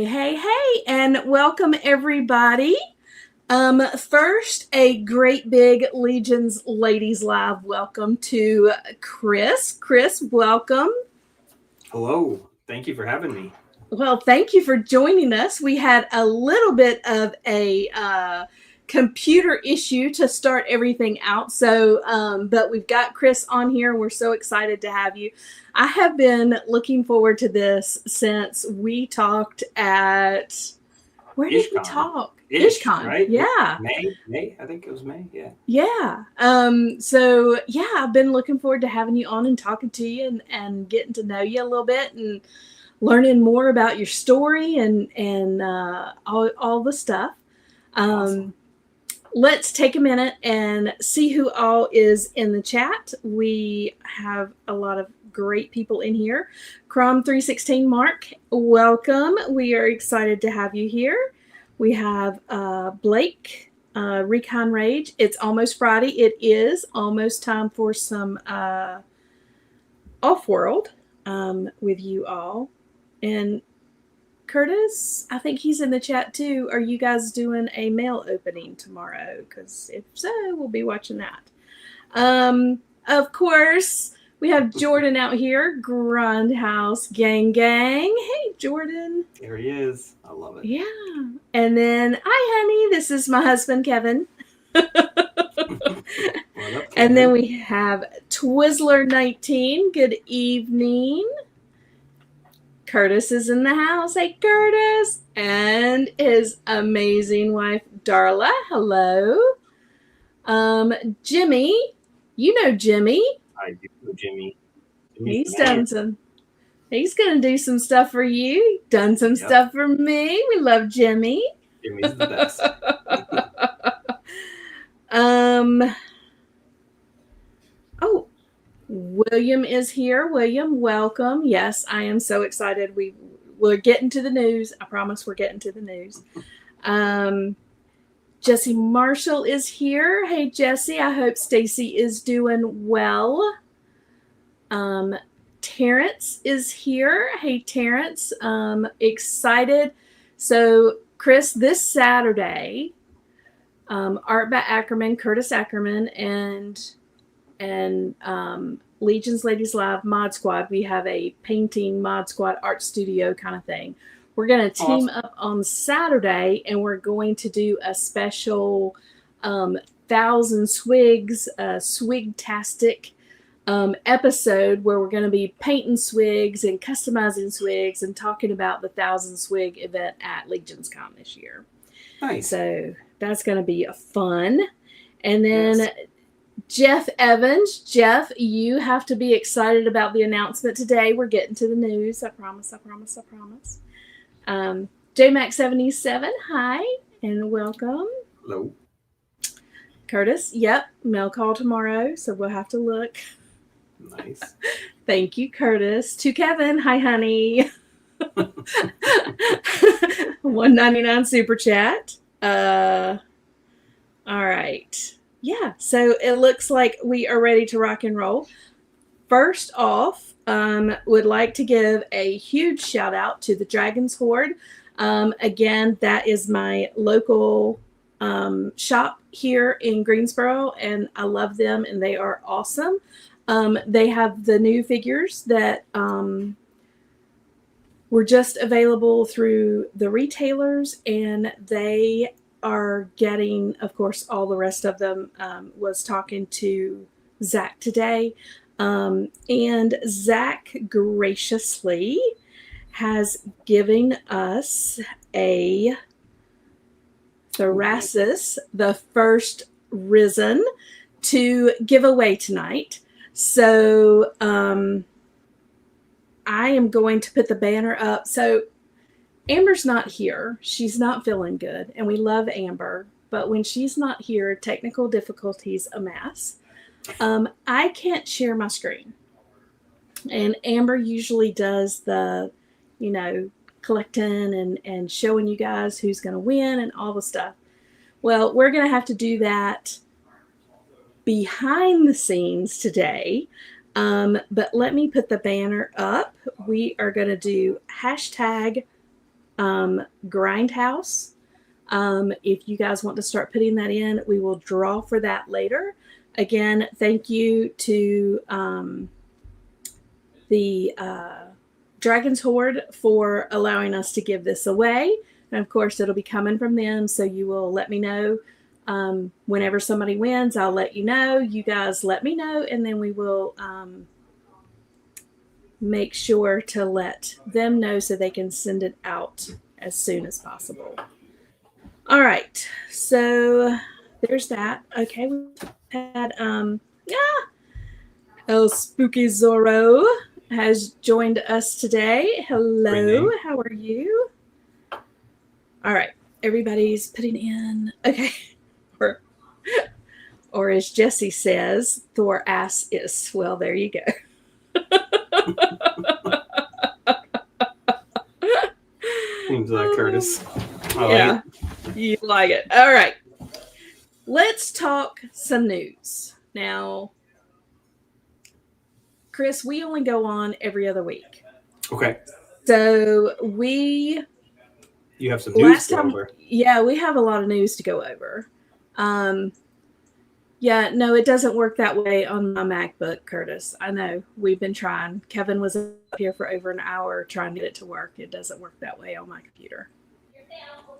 Hey, and welcome everybody. First, a great big Legions Ladies Live welcome to Chris. Chris, welcome. Hello. Thank you for having me. Well, thank you for joining us. We had a little bit of a computer issue to start everything out. But we've got Chris on here. And we're so excited to have you. I have been looking forward to this since we talked at, where did we talk? IshCon, right? Yeah. May. I think it was May. Yeah. Yeah. I've been looking forward to having you on and talking to you and getting to know you a little bit and learning more about your story and all the stuff. Awesome. Let's take a minute and see who all is in the chat. We have a lot of great people in here. Crom316 Mark, welcome. We are excited to have you here. We have Blake, Recon Rage. It's almost Friday. It is almost time for some off-world with you all. And Curtis, I think he's in the chat too. Are you guys doing a mail opening tomorrow? Because if so, we'll be watching that. Of course, we have Jordan out here. Grindhouse gang. Hey, Jordan. There he is. I love it. Yeah. And then, hi, honey. This is my husband, Kevin. What up, Kevin? And then we have Twizzler19. Good evening. Curtis is in the house. Hey, Curtis. And his amazing wife, Darla. Hello. Jimmy. You know Jimmy. I do know Jimmy. He's done some. He's going to do some stuff for you. Done some stuff for me. We love Jimmy. Jimmy's the best. Oh, William is here. William, welcome. Yes, I am so excited. We're getting to the news. I promise we're getting to the news. Jesse Marshall is here. Hey, Jesse. I hope Stacy is doing well. Terrence is here. Hey, Terrence. Excited. So, Chris, this Saturday, Art by Ackerman, Curtis Ackerman, and Legions Ladies Live Mod Squad. We have a painting mod squad art studio kind of thing. We're going to team up on Saturday, and we're going to do a special 1,000 Swigs, Swigtastic episode where we're going to be painting swigs and customizing swigs and talking about the 1,000 Swig event at LegionsCon this year. Nice. So that's going to be fun. And then Jeff Evans. Jeff, you have to be excited about the announcement today. We're getting to the news. I promise. JMax77, hi, and welcome. Hello. Curtis, yep, mail call tomorrow, so we'll have to look. Nice. Thank you, Curtis. To Kevin, hi, honey. $1.99 super chat. All right. Yeah, so it looks like we are ready to rock and roll. First off, would like to give a huge shout out to the Dragon's Horde. Again, that is my local shop here in Greensboro, and I love them, and they are awesome. They have the new figures that were just available through the retailers, and they are getting, of course, all the rest of them. Was talking to Zach today, and Zach graciously has given us a Thrasis, the first Risen, to give away tonight. So I am going to put the banner up. So Amber's not here. She's not feeling good, and we love Amber. But when she's not here, technical difficulties amass. I can't share my screen. And Amber usually does the, collecting and showing you guys who's going to win and all the stuff. Well, we're going to have to do that behind the scenes today. But let me put the banner up. We are going to do hashtag Grindhouse. If you guys want to start putting that in, we will draw for that later. Again, thank you to the Dragon's Horde for allowing us to give this away. And of course, it'll be coming from them, so you will let me know. Whenever somebody wins, I'll let you know. You guys let me know, and then we will make sure to let them know so they can send it out as soon as possible. All right, so there's that. Okay, we had El Spooky Zorro has joined us today. Hello, how are you? All right, everybody's putting in. Okay, or as Jesse says, Thor ass is. Well, there you go. Seems like Curtis. Yeah, you like it. All right. Let's talk some news. Now, Chris, we only go on every other week. Okay. So you have some news to go over. Yeah, we have a lot of news to go over. Yeah, no, it doesn't work that way on my MacBook, Curtis. I know. We've been trying. Kevin was up here for over an hour trying to get it to work. It doesn't work that way on my computer.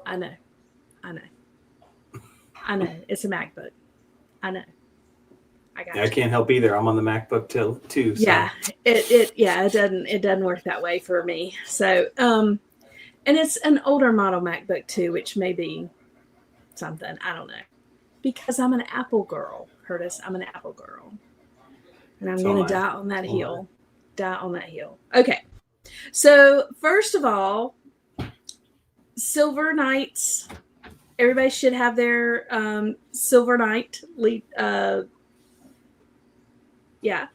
I know. It's a MacBook. I know. I can't help either. I'm on the MacBook too. So. Yeah, it doesn't work that way for me. So, and it's an older model MacBook too, which may be something. I don't know. Because I'm an Apple girl, Curtis. I'm an Apple girl. And I'm going to die on that hill. Die on that hill. Okay. So, first of all, Silver Knights. Everybody should have their Silver Knight. Yeah.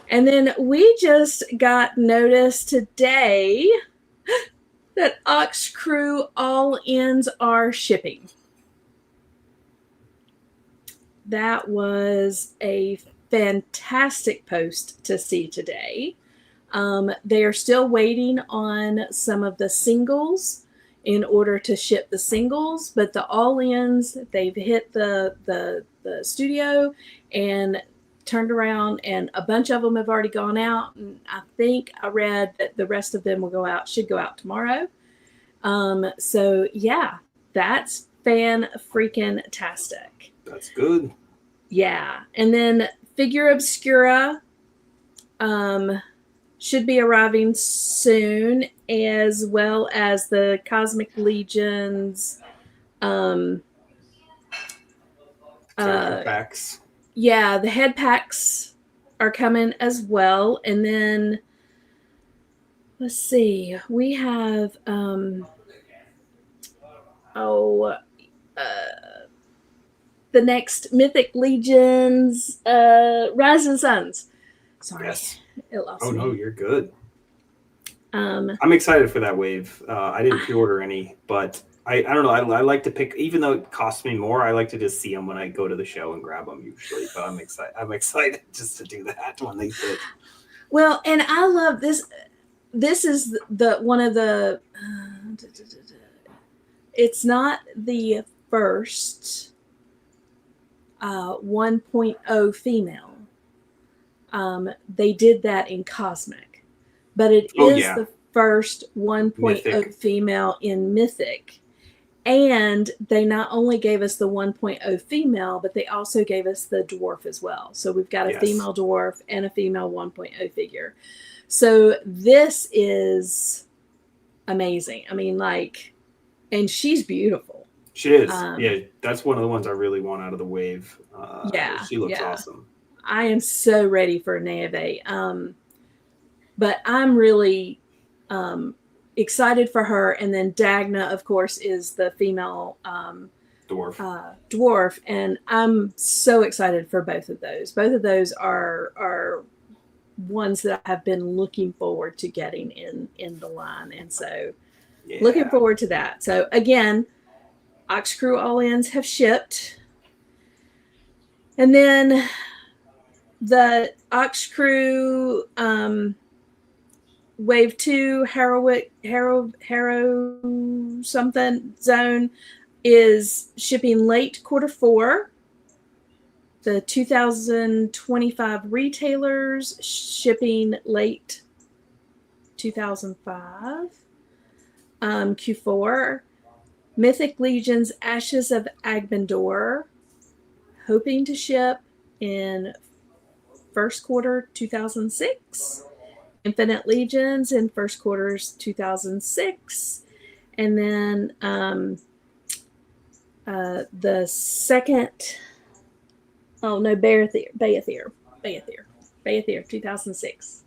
And then we just got notice today that Ox Crew all ends are shipping. That was a fantastic post to see today. They are still waiting on some of the singles in order to ship the singles, but the all-ins, they've hit the studio and turned around, and a bunch of them have already gone out. And I think I read that the rest of them should go out tomorrow. So yeah, that's fan-freaking-tastic. That's good. Yeah. And then Figure Obscura should be arriving soon, as well as the Cosmic Legions packs. Yeah, the head packs are coming as well. And then let's see, we have the next Mythic Legions, Rising Suns. Sorry, yes. It lost me. Oh no, you're good. I'm excited for that wave. I didn't pre-order any, but I don't know. I like to pick, even though it costs me more. I like to just see them when I go to the show and grab them usually. But I'm excited just to do that when they fit. Well, and I love this. This is the one of the. It's not the first 1.0 female. They did that in Cosmic, but it is the first 1.0 female in Mythic. And they not only gave us the 1.0 female, but they also gave us the dwarf as well. So we've got a female dwarf and a female 1.0 figure. So this is amazing. I mean, and she's beautiful. She is. Yeah, that's one of the ones I really want out of the wave. She looks awesome. I am so ready for Neve. But I'm really excited for her. And then Dagna, of course, is the female dwarf. And I'm so excited for both of those. Both of those are ones that I have been looking forward to getting in the line. And so looking forward to that. So again, Ox Crew all-ins have shipped. And then the Ox Crew Wave 2 Harrow something zone is shipping late Q4. The 2025 retailers shipping late 2005. Q4. Mythic Legion's Ashes of Agbendor, hoping to ship in first quarter 2006. Infinite Legions in first quarters 2006. And then the second, oh no, Bayathir 2006.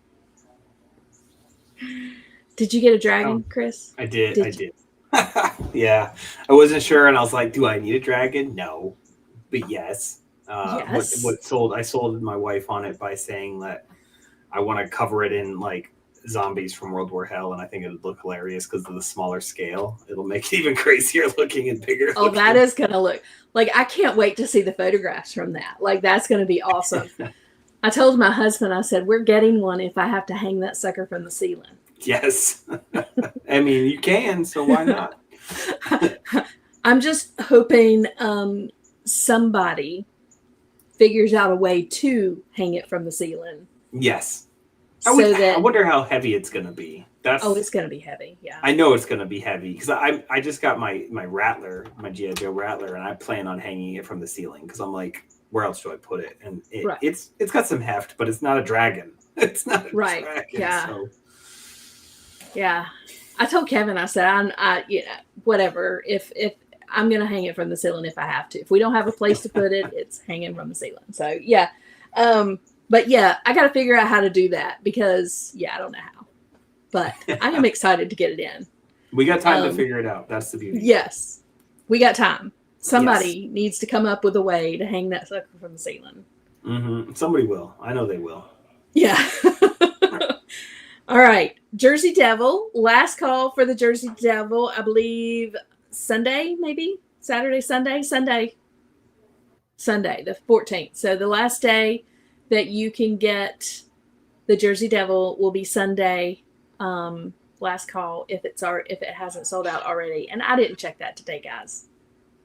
Did you get a dragon, Chris? I did. Yeah. I wasn't sure, and I was like, do I need a dragon? No. But yes. Yes. What sold? I sold my wife on it by saying that I want to cover it in like zombies from World War Hell, and I think it would look hilarious because of the smaller scale. It'll make it even crazier looking and bigger. Oh, that is going to look like, I can't wait to see the photographs from that. Like, that's going to be awesome. I told my husband, I said, we're getting one if I have to hang that sucker from the ceiling. Yes. I mean, you can, so why not? I'm just hoping somebody figures out a way to hang it from the ceiling. Yes. I wonder how heavy it's going to be. It's going to be heavy. Yeah. I know it's going to be heavy because I just got my Rattler, my G.I. Joe Rattler, and I plan on hanging it from the ceiling because I'm like, where else do I put it? And it's got some heft, but it's not a dragon. It's not a dragon. Yeah. So. Yeah. I told Kevin, I said, whatever. If I'm going to hang it from the ceiling if I have to. If we don't have a place to put it, it's hanging from the ceiling. So, yeah. But, yeah, I got to figure out how to do that because, I don't know how. But I am excited to get it in. We got time to figure it out. That's the beauty. Yes. We got time. Somebody needs to come up with a way to hang that sucker from the ceiling. Mm-hmm. Somebody will. I know they will. Yeah. All right. Jersey Devil. Last call for the Jersey Devil. I believe Sunday, maybe? Saturday, Sunday? Sunday, the 14th. So the last day that you can get the Jersey Devil will be Sunday. Last call if it hasn't sold out already. And I didn't check that today, guys.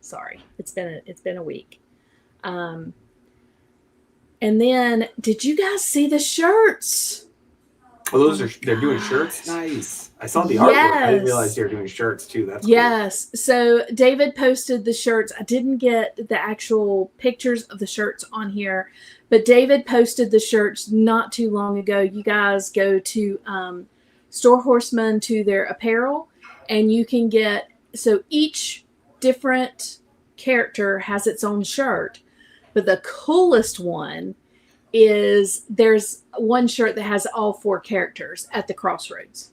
Sorry. It's been a week. And then did you guys see the shirts? Oh, they're doing shirts? Nice. I saw the artwork. I didn't realize they were doing shirts too. That's cool. Yes. So David posted the shirts. I didn't get the actual pictures of the shirts on here, but David posted the shirts not too long ago. You guys go to Store Horseman to their apparel, and you can get, so each different character has its own shirt, but the coolest one is there's one shirt that has all 4 characters at the crossroads.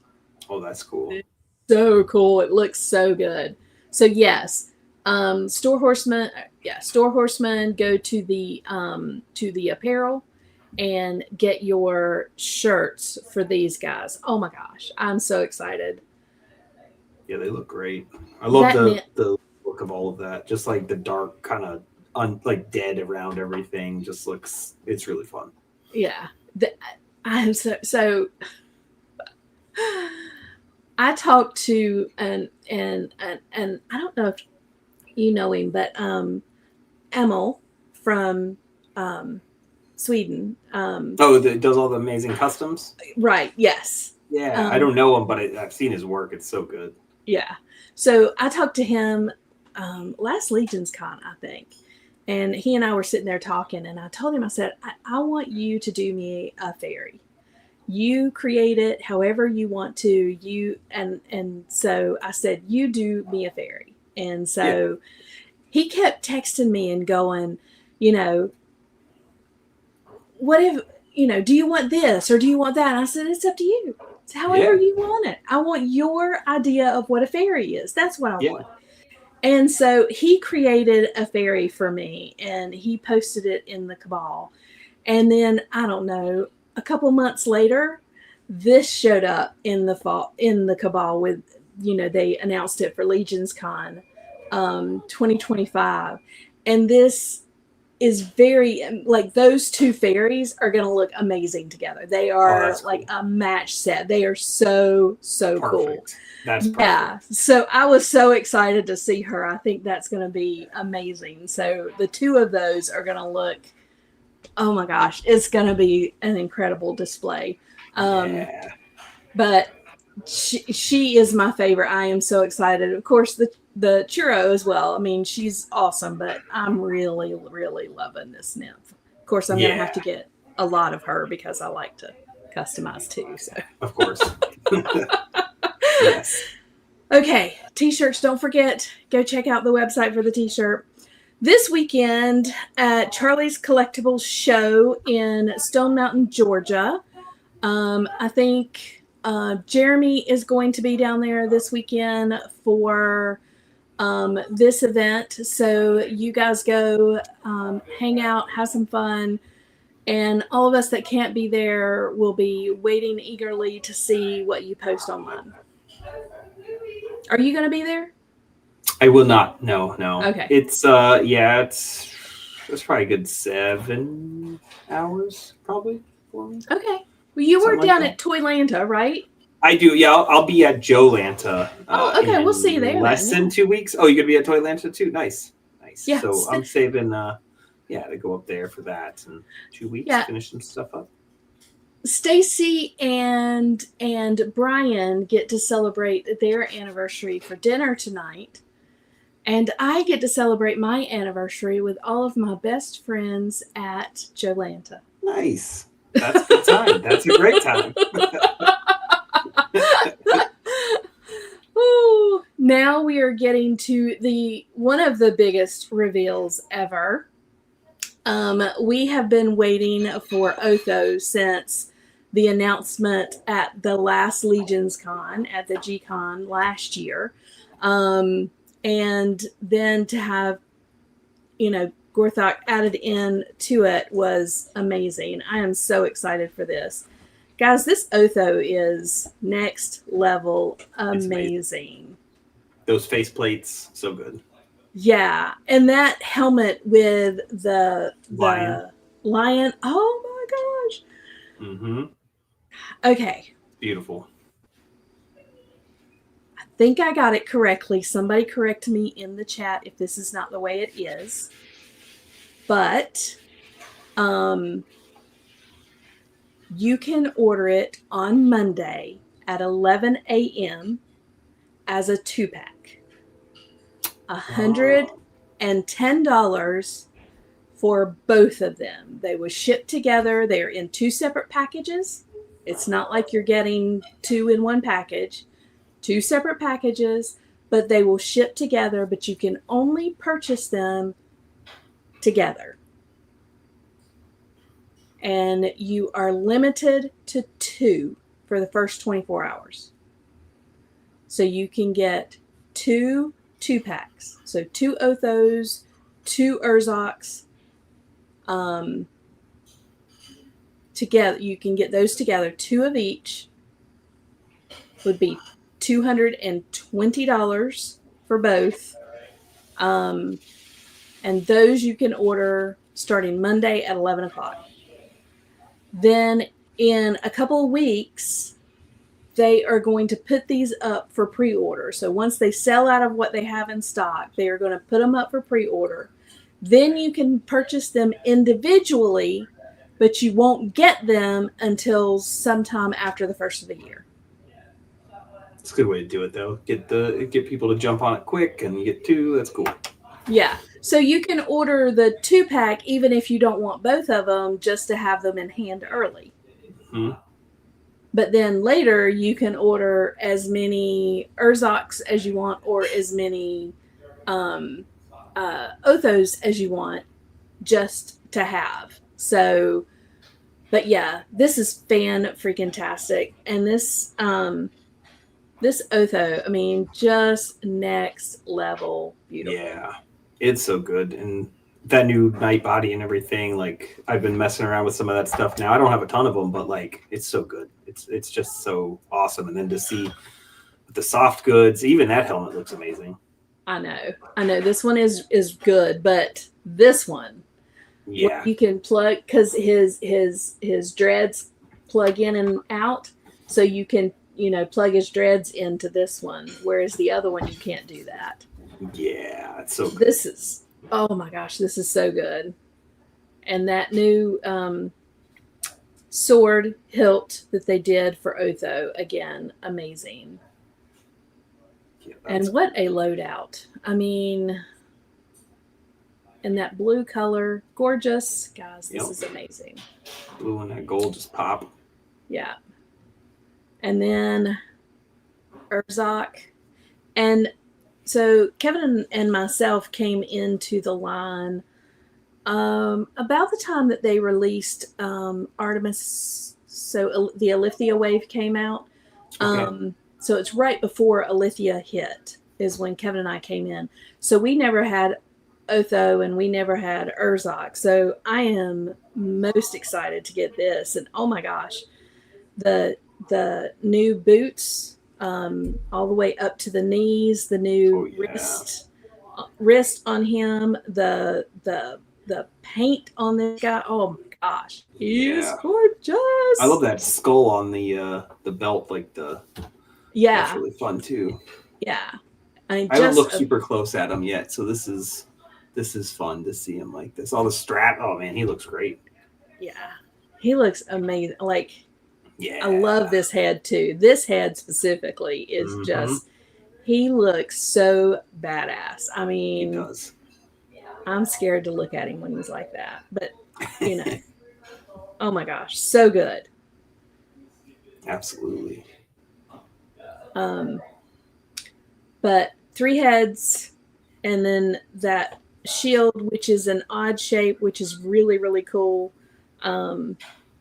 Oh, that's cool. It's so cool. It looks so good. So yes, Store Horseman, go to the apparel and get your shirts for these guys. Oh my gosh, I'm so excited. Yeah, they look great. I love the look of all of that. Just like the dark kind of like dead around everything, just looks, it's really fun. Yeah. I'm so I talked to and I don't know if you know him, but Emil from Sweden. That does all the amazing customs? Right, yes. Yeah, I don't know him, but I've seen his work. It's so good. Yeah. So I talked to him last LegionsCon, I think. And he and I were sitting there talking, and I told him, I said, I want you to do me a fairy. You create it however you want to. And so I said, you do me a fairy. And so he kept texting me and going, what if, do you want this or do you want that? And I said, it's up to you. It's however you want it. I want your idea of what a fairy is. That's what I want. And so he created a fairy for me, and he posted it in the Cabal. And then, I don't know, a couple months later, this showed up in the Cabal with, they announced it for LegionsCon 2025. And this is very like those two fairies are going to look amazing together. They are like a match set. They are so perfect. Cool. That's perfect. Yeah. So I was so excited to see her. I think that's going to be amazing. So the two of those are going to look, oh my gosh, it's going to be an incredible display. Yeah. But she is my favorite. I am so excited. Of course, the churro as well. I mean, she's awesome, but I'm really, really loving this nymph. Of course, I'm going to have to get a lot of her because I like to customize too. So of course. Yes. Okay, t-shirts. Don't forget, go check out the website for the t-shirt. This weekend at Charlie's Collectibles Show in Stone Mountain, Georgia. I think Jeremy is going to be down there this weekend for this event. So you guys go hang out, have some fun. And all of us that can't be there will be waiting eagerly to see what you post online. Are you going to be there? I will not. No. Okay. It's it's probably a good 7 hours probably for me. Okay. Well, you were down at Toylanta, right? I do. Yeah, I'll be at Joelanta. Okay. We'll see you there. Less than 2 weeks. Oh, you're gonna be at Toylanta too? Nice. Yeah. So I'm saving to go up there for that in 2 weeks, finish some stuff up. Stacy and Brian get to celebrate their anniversary for dinner tonight. And I get to celebrate my anniversary with all of my best friends at Joelanta. Nice. That's a good time. That's a great time. Ooh, now we are getting to one of the biggest reveals ever. We have been waiting for Otho since the announcement at the last LegionsCon at the G-Con last year. And then to have, Gorthok added in to it was amazing. I am so excited for this. Guys, this Otho is next level amazing. Those face plates, so good. Yeah, and that helmet with the lion. Oh my gosh. Mm-hmm. Okay. Beautiful. I think I got it correctly. Somebody correct me in the chat if this is not the way it is. But you can order it on Monday at 11 a.m. as a 2-pack. $110 for both of them. They will ship together. They're in 2 separate packages. It's not like you're getting 2 in one package. 2 separate packages, but they will ship together, but you can only purchase them together. And you are limited to 2 for the first 24 hours. So you can get 2 2-packs. So 2 Othos, 2 Urzoks. Together, you can get those together. 2 of each would be $220 for both. And those you can order starting Monday at 11 o'clock. Then in a couple of weeks, they are going to put these up for pre-order. So once they sell out of what they have in stock, they are going to put them up for pre-order. Then you can purchase them individually, but you won't get them until sometime after the first of the year. It's a good way to do it, though. Get people to jump on it quick, and you get 2. That's cool. Yeah. So you can order the 2-pack even if you don't want both of them, just to have them in hand early. Mm-hmm. But then later you can order as many Urzoks as you want, or as many Othos as you want, just to have. So, but yeah, this is fan-freaking-tastic. And this Otho, I mean, just next level beautiful. Yeah, it's so good. And that new night body and everything, like, I've been messing around with some of that stuff now. I don't have a ton of them, but like, it's so good. It's just so awesome. And then to see the soft goods, even that helmet looks amazing. I know. This one is good, but this one, Yeah. You can plug, because his dreads plug in and out, so you can plug his dreads into this one, whereas the other one you can't do that. Yeah, it's so good. This is, oh my gosh, this is so good. And that new sword hilt that they did for Otho, again, amazing. Yeah, and what a loadout. I mean, and that blue color, gorgeous. Guys, this is amazing. Blue and that gold just pop. Yeah. And then Urzok. And so Kevin and myself came into the line about the time that they released Artemis. So the Alithia wave came out. Okay. So it's right before Alithia hit is when Kevin and I came in. So we never had Otho and we never had Urzok. So I am most excited to get this. And oh my gosh, the new boots, all the way up to the knees, the new wrist on him, the paint on this guy. Oh my gosh, he's gorgeous. I love that skull on the belt, like that's really fun too. Yeah. I haven't looked super close at him yet, so this is fun to see him like this. All the strap. Oh man, he looks great. Yeah, he looks amazing. Like, yeah, I love this head too. This head specifically is just. He looks so badass. I mean, he does. I'm scared to look at him when he's like that, but oh my gosh, so good. Absolutely. But 3 heads, and then that shield, which is an odd shape, which is really, really cool.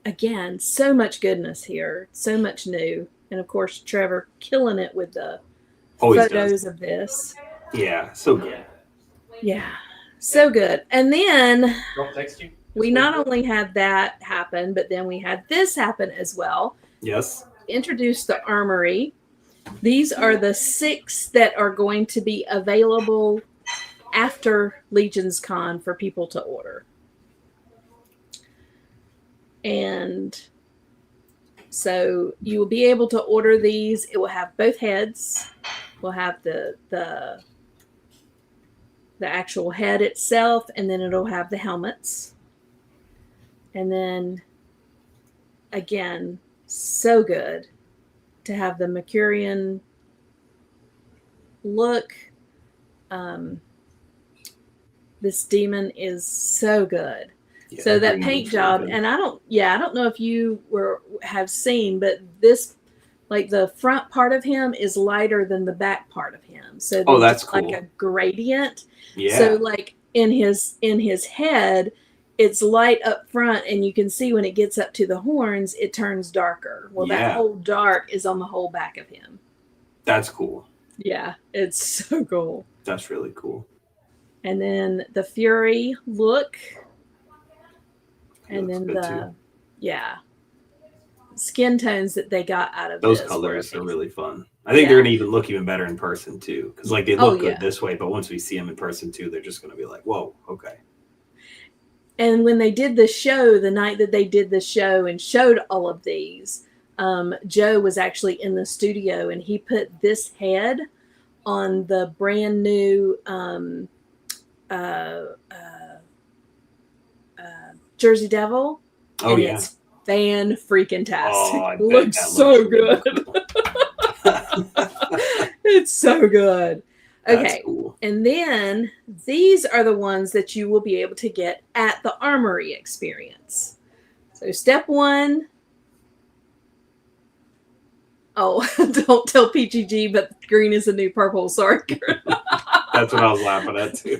Again, so much goodness here, so much new. And of course, Trevor killing it with the photos of this. Yeah, so good. Yeah, so good. And then we not only had that happen, but then we had this happen as well. Yes. Introduced the armory. These are the 6 that are going to be available after LegionsCon for people to order. And so you will be able to order these. It will have both heads. We'll have the actual head itself, and then it'll have the helmets. And then, again, so good to have the Mercurian look. This demon is so good. Yeah, so that paint job, and I don't know if you have seen, but this, like, the front part of him is lighter than the back part of him. So that's cool. Like a gradient. Yeah. So like in his head, it's light up front, and you can see when it gets up to the horns, it turns darker. Well, that whole dark is on the whole back of him. That's cool. Yeah, it's so cool. That's really cool. And then the Fury look. And then skin tones that they got out of those colors are really fun. I think they're gonna even look even better in person too, because like they look good this way, but once we see them in person too, they're just gonna be like, whoa, okay. And when they did the show, the night that they did the show and showed all of these, Joe was actually in the studio, and he put this head on the brand new Jersey Devil. Oh, yeah. It's fan-freaking-tastic. Oh, it looks so good. It's so good. Okay. Cool. And then these are the ones that you will be able to get at the Armory experience. So step 1. Oh, don't tell PGG, but green is the new purple. Sorry. That's what I was laughing at too.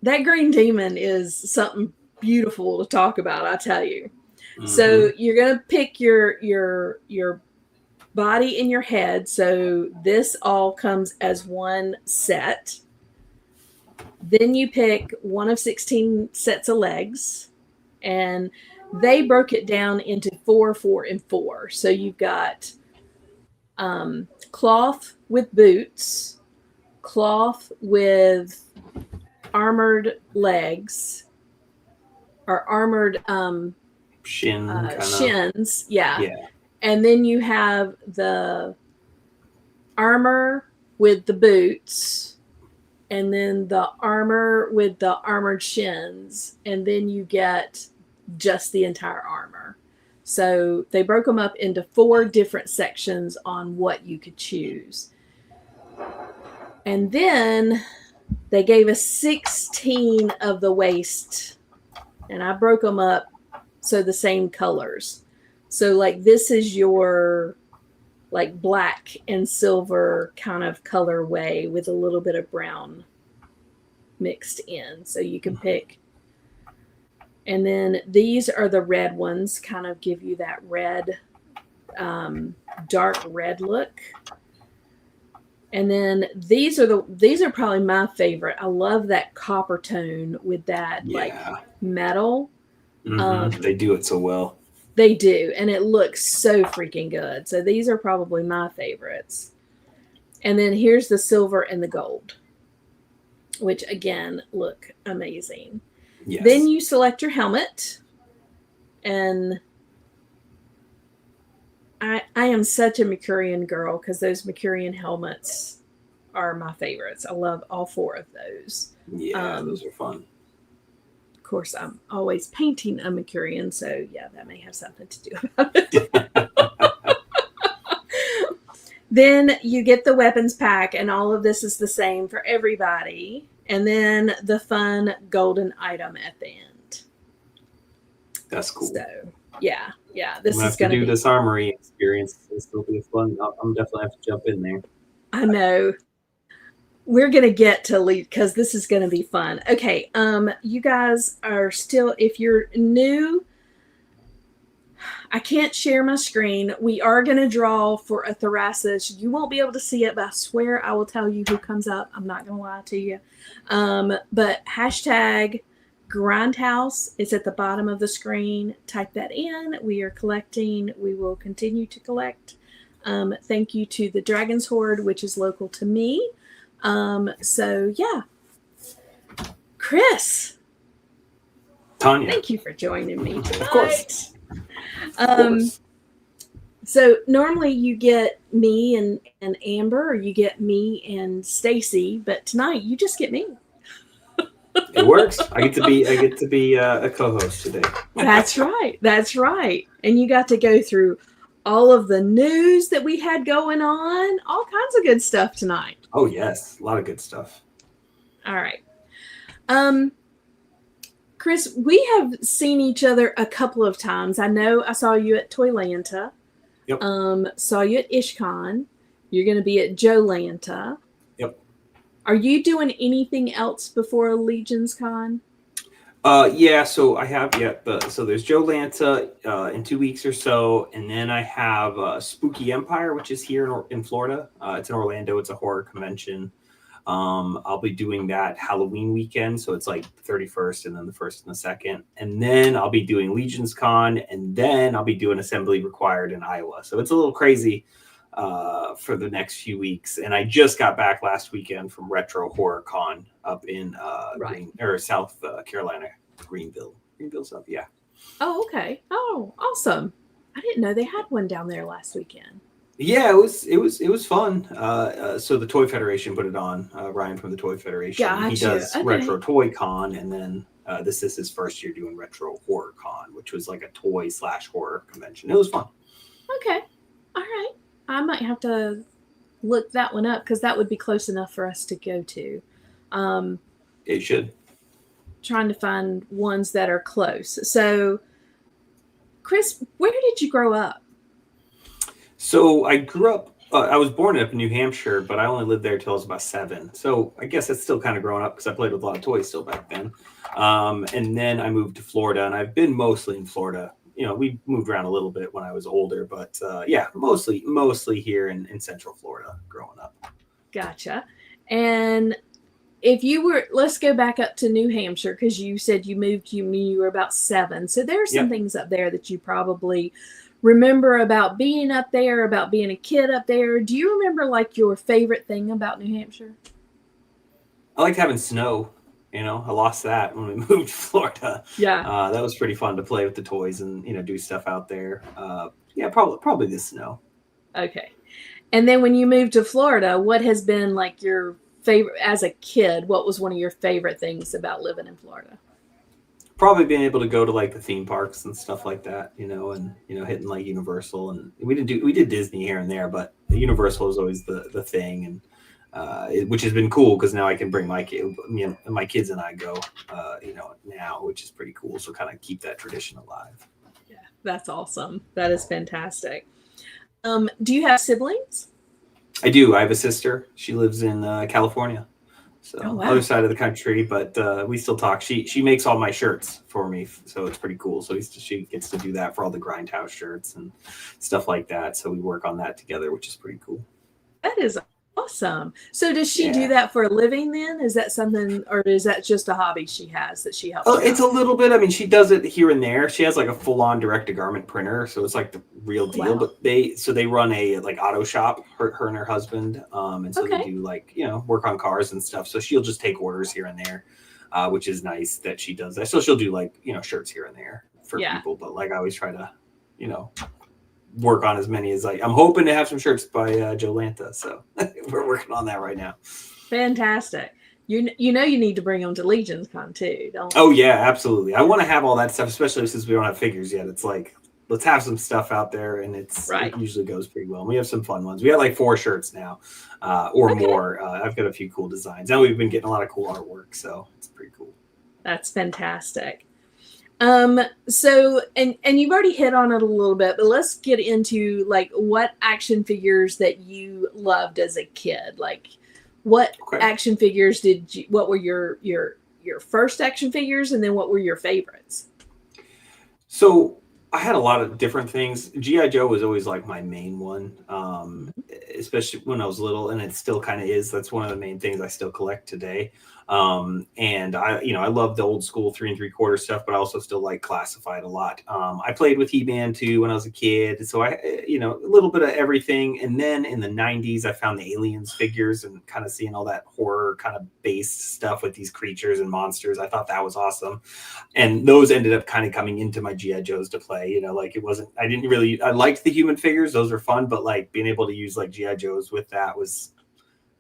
That green demon is something beautiful to talk about, I tell you. So you're going to pick your body and your head. So this all comes as one set. Then you pick one of 16 sets of legs, and they broke it down into 4, 4, and 4. So you've got cloth with boots, cloth with armored legs or armored Shin kind of. shins. Yeah. Yeah. And then you have the armor with the boots, and then the armor with the armored shins, and then you get just the entire armor. So they broke them up into 4 different sections on what you could choose. And then they gave us 16 of the waist, and I broke them up so the same colors. So like this is your like black and silver kind of colorway with a little bit of brown mixed in. So you can pick. And then these are the red ones, kind of give you that red, dark red look. And then these are probably my favorite. I love that copper tone with that like metal. They do it so well. They do, and it looks so freaking good. So these are probably my favorites. And then here's the silver and the gold, which again look amazing. Yes. Then you select your helmet, and I am such a Mercurian girl because those Mercurian helmets are my favorites. I love all 4 of those. Yeah, those are fun. Of course, I'm always painting a Mercurian, so yeah, that may have something to do about it. Then you get the weapons pack, and all of this is the same for everybody. And then the fun golden item at the end. That's cool. So, yeah, this is going to do this armory experience. This will be fun. I'm definitely have to jump in there. I know. We're going to get to lead because this is going to be fun. Okay, you guys are still, if you're new, I can't share my screen. We are going to draw for a Thrasis. You won't be able to see it, but I swear I will tell you who comes up. I'm not going to lie to you. But hashtag Grindhouse is at the bottom of the screen. Type that in. We are collecting. We will continue to collect. Thank you to the Dragon's Horde, which is local to me. So yeah, Chris, Tanya, thank you for joining me tonight. Of course. So normally you get me and Amber, or you get me and Stacy, but tonight you just get me. It works. I get to be a co-host today. That's right. And you got to go through all of the news that we had going on, all kinds of good stuff tonight. Oh yes, a lot of good stuff. All right. Chris, we have seen each other a couple of times. I know I saw you at Toylanta. Yep. Saw you at IshCon. You're going to be at JoLanta. Yep. Are you doing anything else before LegionsCon? Yeah, so I have, so there's JoLanta in 2 weeks or so, and then I have Spooky Empire, which is here in Florida. It's in Orlando. It's a horror convention. I'll be doing that Halloween weekend, so it's like the 31st and then the 1st and the 2nd. And then I'll be doing LegionsCon, and then I'll be doing Assembly Required in Iowa. So it's a little crazy for the next few weeks. And I just got back last weekend from Retro Horror Con up in South Carolina, Greenville, South. Yeah. Oh, okay. Oh, awesome. I didn't know they had one down there last weekend. Yeah, it was fun. So the Toy Federation put it on. Ryan from the Toy Federation. Gotcha. He does Retro Toy Con, and then this is his first year doing Retro Horror Con, which was like a toy/horror convention. It was fun. Okay. All right. I might have to look that one up because that would be close enough for us to go to. It should. Trying to find ones that are close. So, Chris, where did you grow up? So I grew up, I was born up in New Hampshire, but I only lived there till I was about 7. So I guess it's still kind of growing up because I played with a lot of toys still back then. And then I moved to Florida, and I've been mostly in Florida. You know, we moved around a little bit when I was older, but yeah, mostly here in Central Florida growing up. Gotcha. And if you were, let's go back up to New Hampshire, because you said you moved, you were about 7. So there are some things up there that you probably remember about being up there, about being a kid up there. Do you remember like your favorite thing about New Hampshire? I liked having snow You know, I lost that when we moved to Florida. Yeah. That was pretty fun to play with the toys and, you know, do stuff out there. Yeah, probably the snow. Okay. And then when you moved to Florida, what has been like your favorite as a kid? What was one of your favorite things about living in Florida? Probably being able to go to like the theme parks and stuff like that, you know, and you know, hitting like Universal, and we did Disney here and there, but the Universal is always the thing, and which has been cool because now I can bring my kids and I go, you know, now, which is pretty cool. So kind of keep that tradition alive. Yeah, that's awesome. That is fantastic. Do you have siblings? I do. I have a sister. She lives in California. So Oh, wow. other side of the country, but we still talk. She makes all my shirts for me, so it's pretty cool. So she gets to do that for all the Grindhouse shirts and stuff like that. So we work on that together, which is pretty cool. That is awesome. So does she do Yeah. that for a living then? Is that something, or is that just a hobby she has that she helps Oh, you it's a out? little bit. I mean, she does it here and there. She has like a full-on direct-to-garment printer, so it's like the real deal. Wow. But they run a like auto shop, her and her husband, and so they Okay. do like, you know, work on cars and stuff. So she'll just take orders here and there, which is nice that she does that. So she'll do like, you know, shirts here and there for Yeah. people. But like I always try to, you know, work on as many as I'm hoping to have some shirts by Joe Lanta. So we're working on that right now. Fantastic. You know you need to bring them to LegionsCon too, don't you? Oh yeah, absolutely. I want to have all that stuff, especially since we don't have figures yet. It's like, let's have some stuff out there, and it Right. usually goes pretty well. And we have some fun ones. We have like 4 shirts now, or Okay. more. I've got a few cool designs, and we've been getting a lot of cool artwork, so it's pretty cool. That's fantastic. So and you've already hit on it a little bit, but let's get into like what action figures that you loved as a kid. Like what Okay. action figures what were your first action figures, and then what were your favorites? So I had a lot of different things. GI Joe was always like my main one, especially when I was little, and it still kind of is. That's one of the main things I still collect today. And I love the old school 3 3/4 stuff, but I also still like classified a lot. I played with He-Man too when I was a kid, so a little bit of everything. And then in the 90s, I found the Aliens figures and kind of seeing all that horror kind of based stuff with these creatures and monsters. I thought that was awesome, and those ended up kind of coming into my GI Joes to play. You know, like I liked the human figures; those were fun, but like being able to use like GI Joes with that was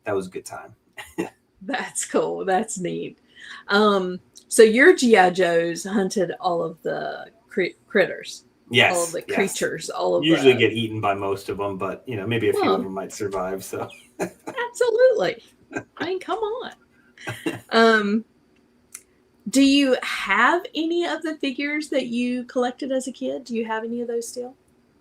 a good time. That's cool. That's neat. So your GI Joes hunted all of the critters, Yes, all of the yes. creatures, all of Usually the. get eaten by most of them, but you know, maybe a few of them might survive. So Absolutely. I mean, come on. Do you have any of the figures that you collected as a kid? Do you have any of those still?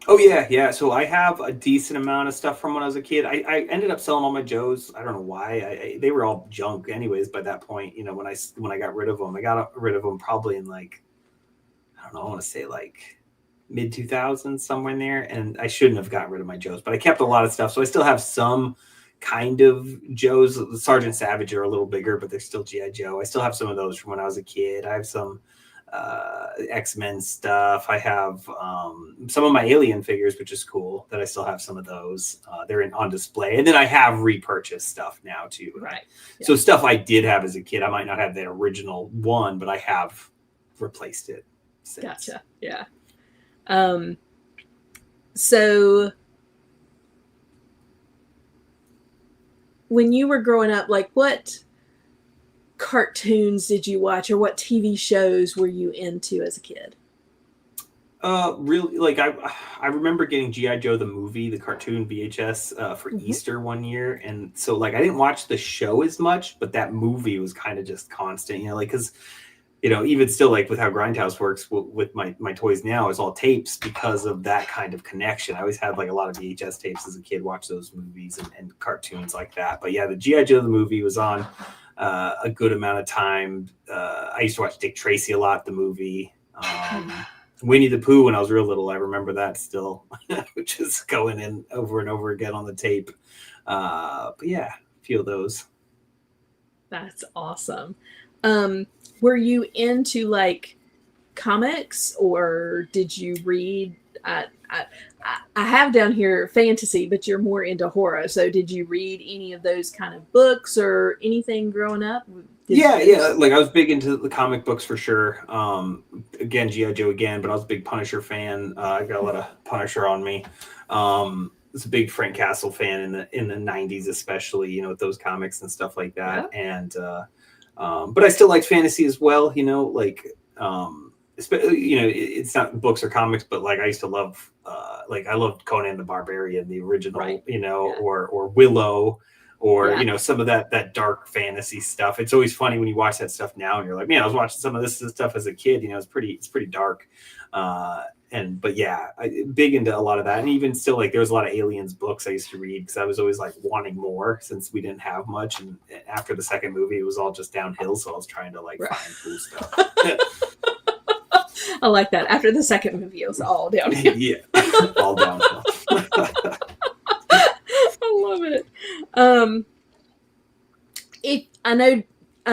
oh yeah. So I have a decent amount of stuff from when I was a kid. I ended up selling all my Joes. I don't know why. They were all junk anyways by that point. You know, when I got rid of them, I got rid of them probably in like, I don't know, I want to say like mid 2000s, somewhere in there. And I shouldn't have gotten rid of my Joes, but I kept a lot of stuff. So I still have some kind of Joes. The Sergeant Savage are a little bigger, but they're still GI Joe. I still have some of those from when I was a kid. I have some X-Men stuff. I have some of my Alien figures, which is cool that I still have some of those. They're on display, and then I have repurchased stuff now too. Right. Yeah. So stuff I did have as a kid, I might not have that original one, but I have replaced it since. Gotcha. Yeah. So when you were growing up, like what cartoons did you watch, or what TV shows were you into as a kid? Really, like I remember getting GI Joe the movie, the cartoon VHS for Easter one year, and so like I didn't watch the show as much, but that movie was kind of just constant, you know, like because you know, even still, like with how Grindhouse works with my toys now, is all tapes because of that kind of connection. I always had like a lot of VHS tapes as a kid, watch those movies and cartoons like that. But yeah, the GI Joe the movie was on a good amount of time. I used to watch Dick Tracy a lot, the movie. Winnie the Pooh when I was real little, I remember that still, which is going in over and over again on the tape. But yeah, a few of those. That's awesome. Were you into like comics, or did you read? I have down here fantasy, but you're more into horror. So did you read any of those kind of books or anything growing up? Yeah. Like I was big into the comic books for sure. Again, G.I. Joe again, but I was a big Punisher fan. I got a lot of Punisher on me. I was a big Frank Castle fan in the 90s, especially, you know, with those comics and stuff like that. Yeah. And but I still liked fantasy as well, you know, like you know, it's not books or comics, but like I used to love like I loved Conan the Barbarian, the original, Right. you know, Yeah. or Willow, or Yeah. you know, some of that dark fantasy stuff. It's always funny when you watch that stuff now and you're like, man, I was watching some of this stuff as a kid, you know, it's pretty dark. But yeah, big into a lot of that. And even still, like there was a lot of Aliens books I used to read because I was always like wanting more since we didn't have much. And after the second movie, it was all just downhill. So I was trying to like find cool stuff. I like that. After the second movie, it was all downhill. Yeah, all downhill. I love it. If I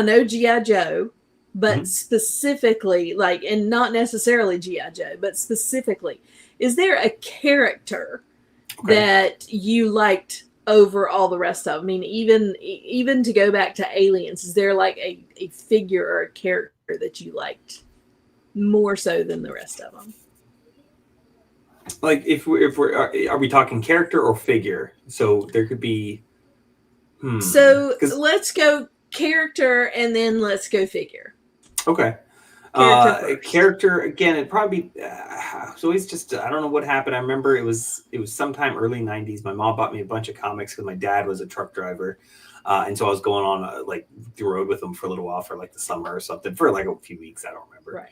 know G.I. Joe, but specifically, like, and not necessarily G.I. Joe, but specifically, is there a character that you liked over all the rest of them? I mean, even to go back to Aliens, is there like a figure or a character that you liked more so than the rest of them? Like if we're are we talking character or figure? So there could be. So let's go character and then let's go figure. Okay. Character again. It probably was always just I don't know what happened. I remember it was sometime early '90s. My mom bought me a bunch of comics because my dad was a truck driver, and so I was going on like the road with him for a little while for like the summer or something for like a few weeks. I don't remember. Right.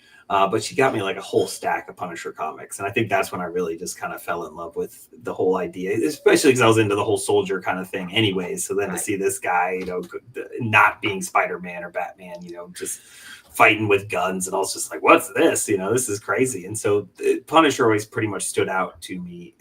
But she got me like a whole stack of Punisher comics. And I think that's when I really just kind of fell in love with the whole idea, especially because I was into the whole soldier kind of thing anyways. So then to see this guy, you know, not being Spider-Man or Batman, you know, just fighting with guns. And I was just like, what's this? You know, this is crazy. And so Punisher always pretty much stood out to me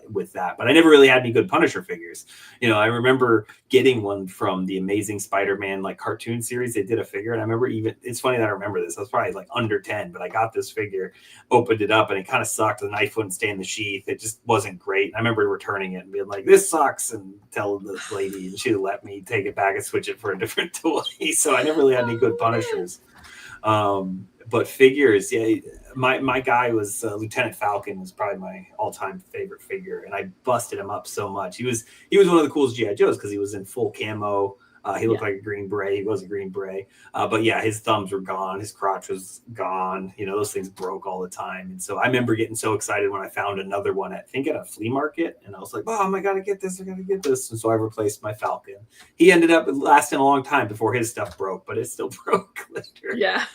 with that. But I never really had any good Punisher figures. You know, I remember getting one from the Amazing Spider-Man like cartoon series. They did a figure. And I remember it's funny that I remember this. I was probably like under 10, but I got this figure, opened it up, and it kind of sucked. The knife wouldn't stay in the sheath. It just wasn't great. And I remember returning it and being like, this sucks, and telling the lady, and she let me take it back and switch it for a different toy. So I never really had any good Punishers. But figures, yeah, my guy was Lieutenant Falcon was probably my all-time favorite figure, and I busted him up so much. He was one of the coolest G.I. Joes because he was in full camo. He looked like a Green Beret. He was a Green Beret. But yeah, his thumbs were gone. His crotch was gone. You know, those things broke all the time. And so I remember getting so excited when I found another one, I think at a flea market. And I was like, oh, I got to get this. I got to get this. And so I replaced my Falcon. He ended up lasting a long time before his stuff broke, but it still broke later. Yeah.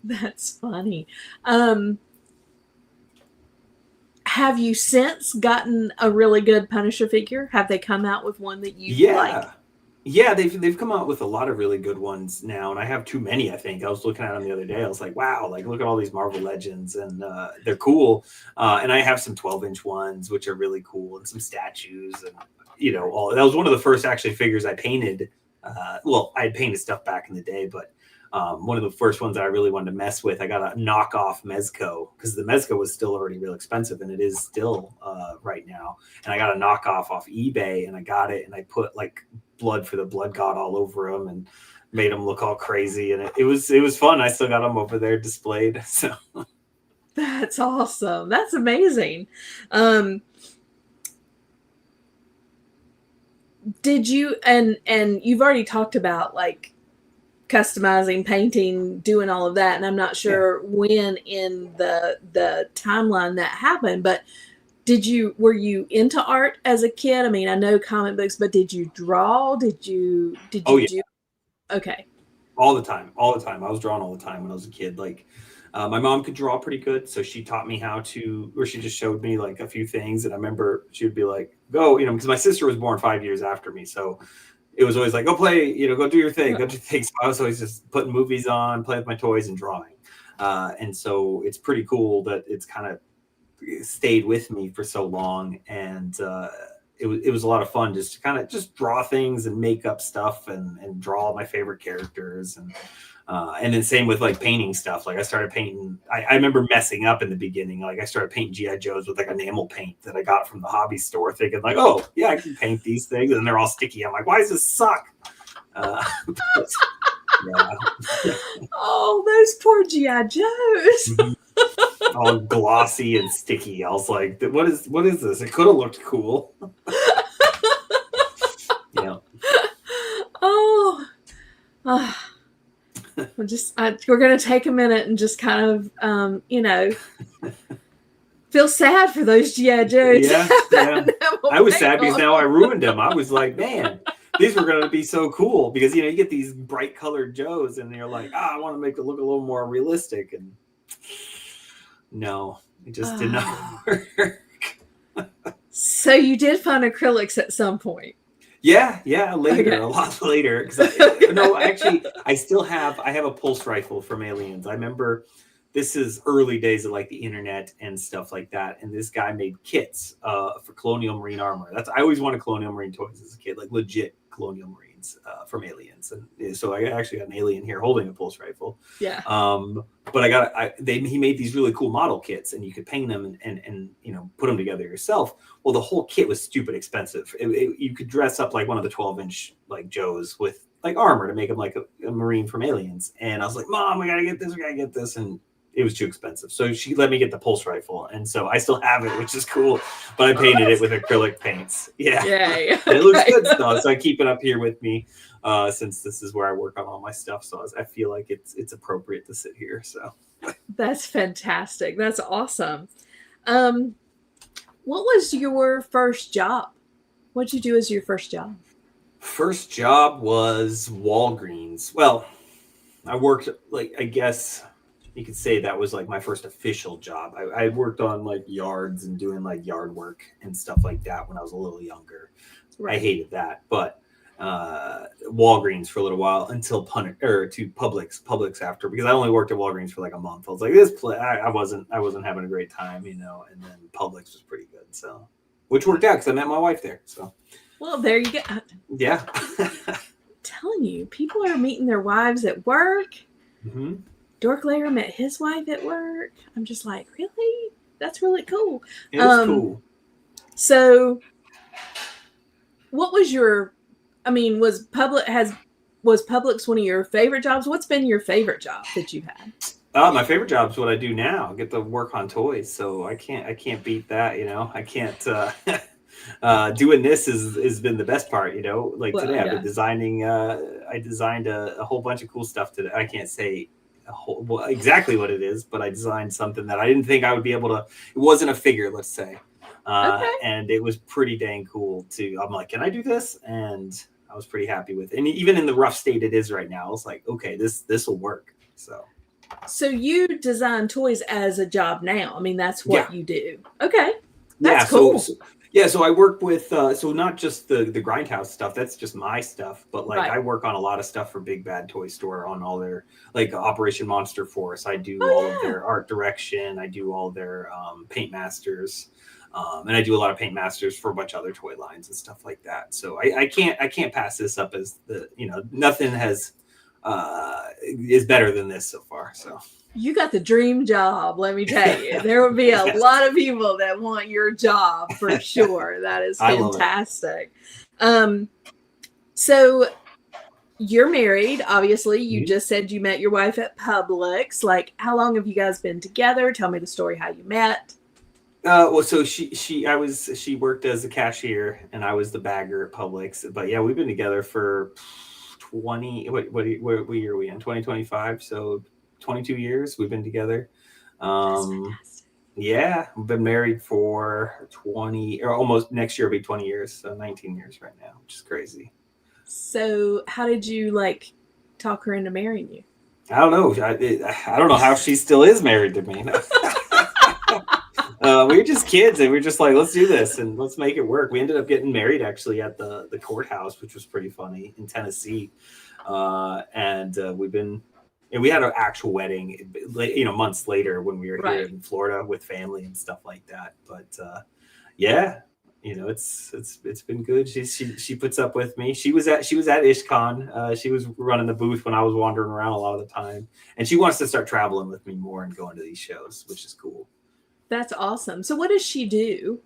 That's funny. Have you since gotten a really good Punisher figure? Have they come out with one that you like? Yeah, they've come out with a lot of really good ones now, and I have too many, I think. I was looking at them the other day. I was like, wow, like look at all these Marvel Legends, and they're cool. And I have some 12-inch ones, which are really cool, and some statues, and you know, that was one of the first actually figures I painted. Well, I had painted stuff back in the day, but one of the first ones that I really wanted to mess with, I got a knockoff Mezco because the Mezco was still already real expensive, and it is still right now. And I got a knockoff off eBay, and I got it, and I put like blood for the blood god all over him and made him look all crazy. And it was fun. I still got them over there displayed. So that's awesome. That's amazing. Did you and you've already talked about like customizing, painting, doing all of that, and I'm not sure when in the timeline that happened, but were you into art as a kid? I mean, I know comic books, but did you draw? Did you do okay. All the time. I was drawing all the time when I was a kid. Like my mom could draw pretty good, so she taught me how to, or she just showed me like a few things. And I remember she would be like, go, you know, because my sister was born 5 years after me, so it was always like, go play, you know, go do your thing, go do things. So I was always just putting movies on, playing with my toys and drawing. And so it's pretty cool that it's kind of stayed with me for so long. And it was a lot of fun just to kind of just draw things and make up stuff and draw my favorite characters. And then same with like painting stuff. Like I started painting, I remember messing up in the beginning. Like I started painting G.I. Joes with like enamel paint that I got from the hobby store, thinking like, oh yeah, I can paint these things. And they're all sticky. I'm like, why does this suck? But, yeah. Oh, those poor GI Joes. All glossy and sticky. I was like, what is this? It could have looked cool. Yeah. Oh, we're going to take a minute and just kind of, feel sad for those GI Joes. Yeah. I was sad because now I ruined them. I was like, man, these were going to be so cool because you get these bright colored Joes, and you're like, I want to make it look a little more realistic, and no, it just did not work. So you did find acrylics at some point. Yeah, later, a lot later. I still have a pulse rifle from Aliens. I remember this is early days of like the internet and stuff like that. And this guy made kits for Colonial Marine armor. I always wanted Colonial Marine toys as a kid, like legit Colonial Marines from Aliens. And so I actually got an alien here holding a pulse rifle. Yeah. But he made these really cool model kits, and you could paint them and put them together yourself. Well, the whole kit was stupid expensive. You could dress up like one of the 12-inch like Joes with like armor to make him like a Marine from Aliens. And I was like, Mom, we gotta get this. And it was too expensive. So she let me get the pulse rifle. And so I still have it, which is cool. But I painted it with acrylic paints. Yeah. Yay. And it looks good still. So I keep it up here with me since this is where I work on all my stuff. So I feel like it's appropriate to sit here. So that's fantastic. That's awesome. What was your first job? What'd you do as your first job? First job was Walgreens. Well, I worked I guess you could say that was like my first official job. I worked on like yards and doing like yard work and stuff like that when I was a little younger. Right. I hated that, but Walgreens for a little while until to Publix after, because I only worked at Walgreens for like a month. I was like, I wasn't having a great time, and then Publix was pretty good. So, which worked out because I met my wife there. So, well, there you go. Yeah. I'm telling you, people are meeting their wives at work. Mm-hmm. Dork Layer met his wife at work. I'm just like, really? That's really cool. It is cool. So, what was was Publix one of your favorite jobs? What's been your favorite job that you've had? My favorite job is what I do now. I get to work on toys, so I can't beat that. I can't. Doing this has been the best part. Today I've been designing. I designed a whole bunch of cool stuff today. I can't say exactly what it is, but I designed something that I didn't think I would be able to. It wasn't a figure, let's say. Okay. And it was pretty dang cool too. I'm like, can I do this? And I was pretty happy with it. And even in the rough state it is right now, I was like, okay, this will work. So you design toys as a job now. That's what you do. Okay. That's cool. So I work with so not just the Grindhouse stuff, that's just my stuff, but I work on a lot of stuff for Big Bad Toy Store on all their Operation Monster Force. I do all of their art direction, I do all their paint masters. And I do a lot of paint masters for a bunch of other toy lines and stuff like that. So I can't pass this up as nothing is better than this so far. So you got the dream job, let me tell you. There will be a lot of people that want your job for sure. That is fantastic. So you're married, obviously. You just said you met your wife at Publix. How long have you guys been together? Tell me the story how you met. So she worked as a cashier and I was the bagger at Publix. But yeah, we've been together for 20. What year are we in? 2025. So 22 years we've been together. Yeah, we've been married for 20 or almost next year will be 20 years. So 19 years right now, which is crazy. So how did you talk her into marrying you? I don't know. I don't know how she still is married to me. We were just kids and we were just like, let's do this and let's make it work. We ended up getting married actually at the courthouse, which was pretty funny in Tennessee. We had an actual wedding, months later when we were here in Florida with family and stuff like that. But it's been good. She puts up with me. She was at IshCon. She was running the booth when I was wandering around a lot of the time, and she wants to start traveling with me more and going to these shows, which is cool. That's awesome. So what does she do?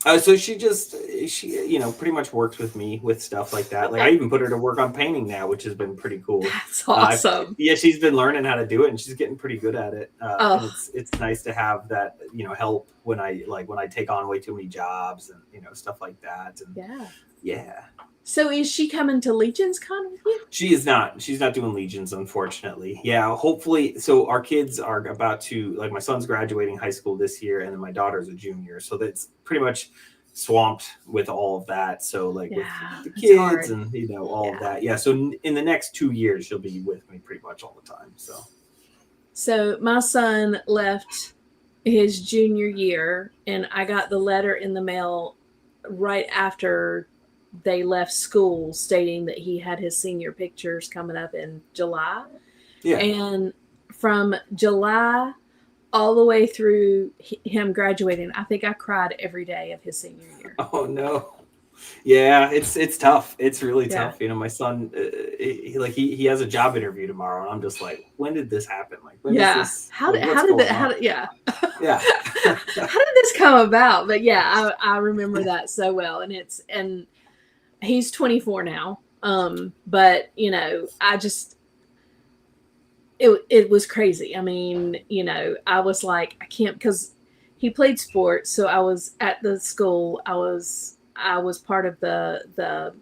So she pretty much works with me with stuff like that. Okay. Like I even put her to work on painting now, which has been pretty cool. That's awesome. Yeah, she's been learning how to do it, and she's getting pretty good at it. And it's nice to have that help when I take on way too many jobs and stuff like that. And yeah. So is she coming to LegionsCon with you? She is not. She's not doing Legions, unfortunately. Yeah, hopefully. So our kids are about to, like, my son's graduating high school this year, and then my daughter's a junior. So that's pretty much swamped with all of that. So like with the kids and all of that. Yeah. So in the next 2 years, she'll be with me pretty much all the time. So my son left his junior year, and I got the letter in the mail right after they left school stating that he had his senior pictures coming up in July. Yeah. And from July all the way through him graduating, I think I cried every day of his senior year. Oh no. Yeah, it's tough. It's really tough. My son, he has a job interview tomorrow, and I'm just like, when did this happen? Like, when did this? How did yeah. How did this come about? But yeah, I remember that so well, and he's 24 now. But I just, it was crazy. I mean, I was like, I can't, because he played sports. So I was at the school. I was part of the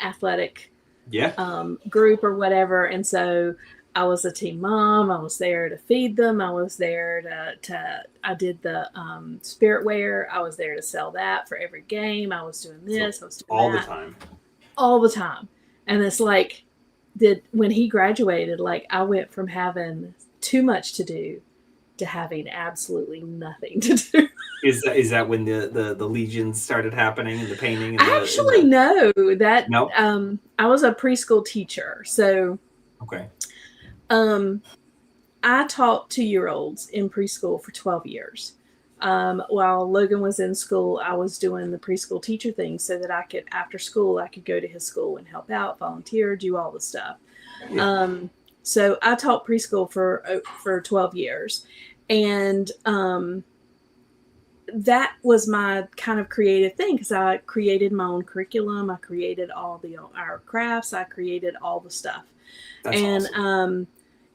athletic group or whatever. And so I was a team mom. I was there to feed them. I was there I did the spirit wear. I was there to sell that for every game. I was doing this. I was doing all that. All the time. And it's like, when he graduated, like I went from having too much to do to having absolutely nothing to do. Is that when the legions started happening and the painting? And no. I was a preschool teacher, so okay. I taught 2-year-olds in preschool for 12 years. While Logan was in school, I was doing the preschool teacher thing so that I could, after school, I could go to his school and help out, volunteer, do all the stuff. Yeah. So I taught preschool for 12 years. And that was my kind of creative thing, because I created my own curriculum. I created all our crafts. I created all the stuff. That's awesome.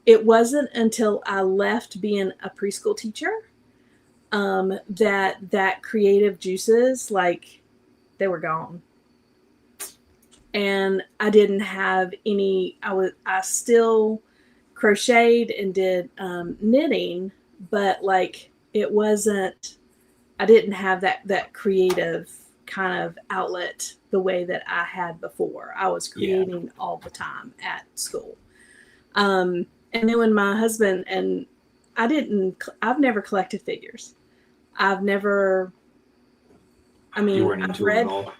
It wasn't until I left being a preschool teacher that creative juices, like, they were gone. And I didn't have any, I still crocheted and did knitting, but like, it wasn't, I didn't have that creative kind of outlet the way that I had before. I was creating all the time at school. And then when my husband, and I've never collected figures. I've never, you weren't into it at all.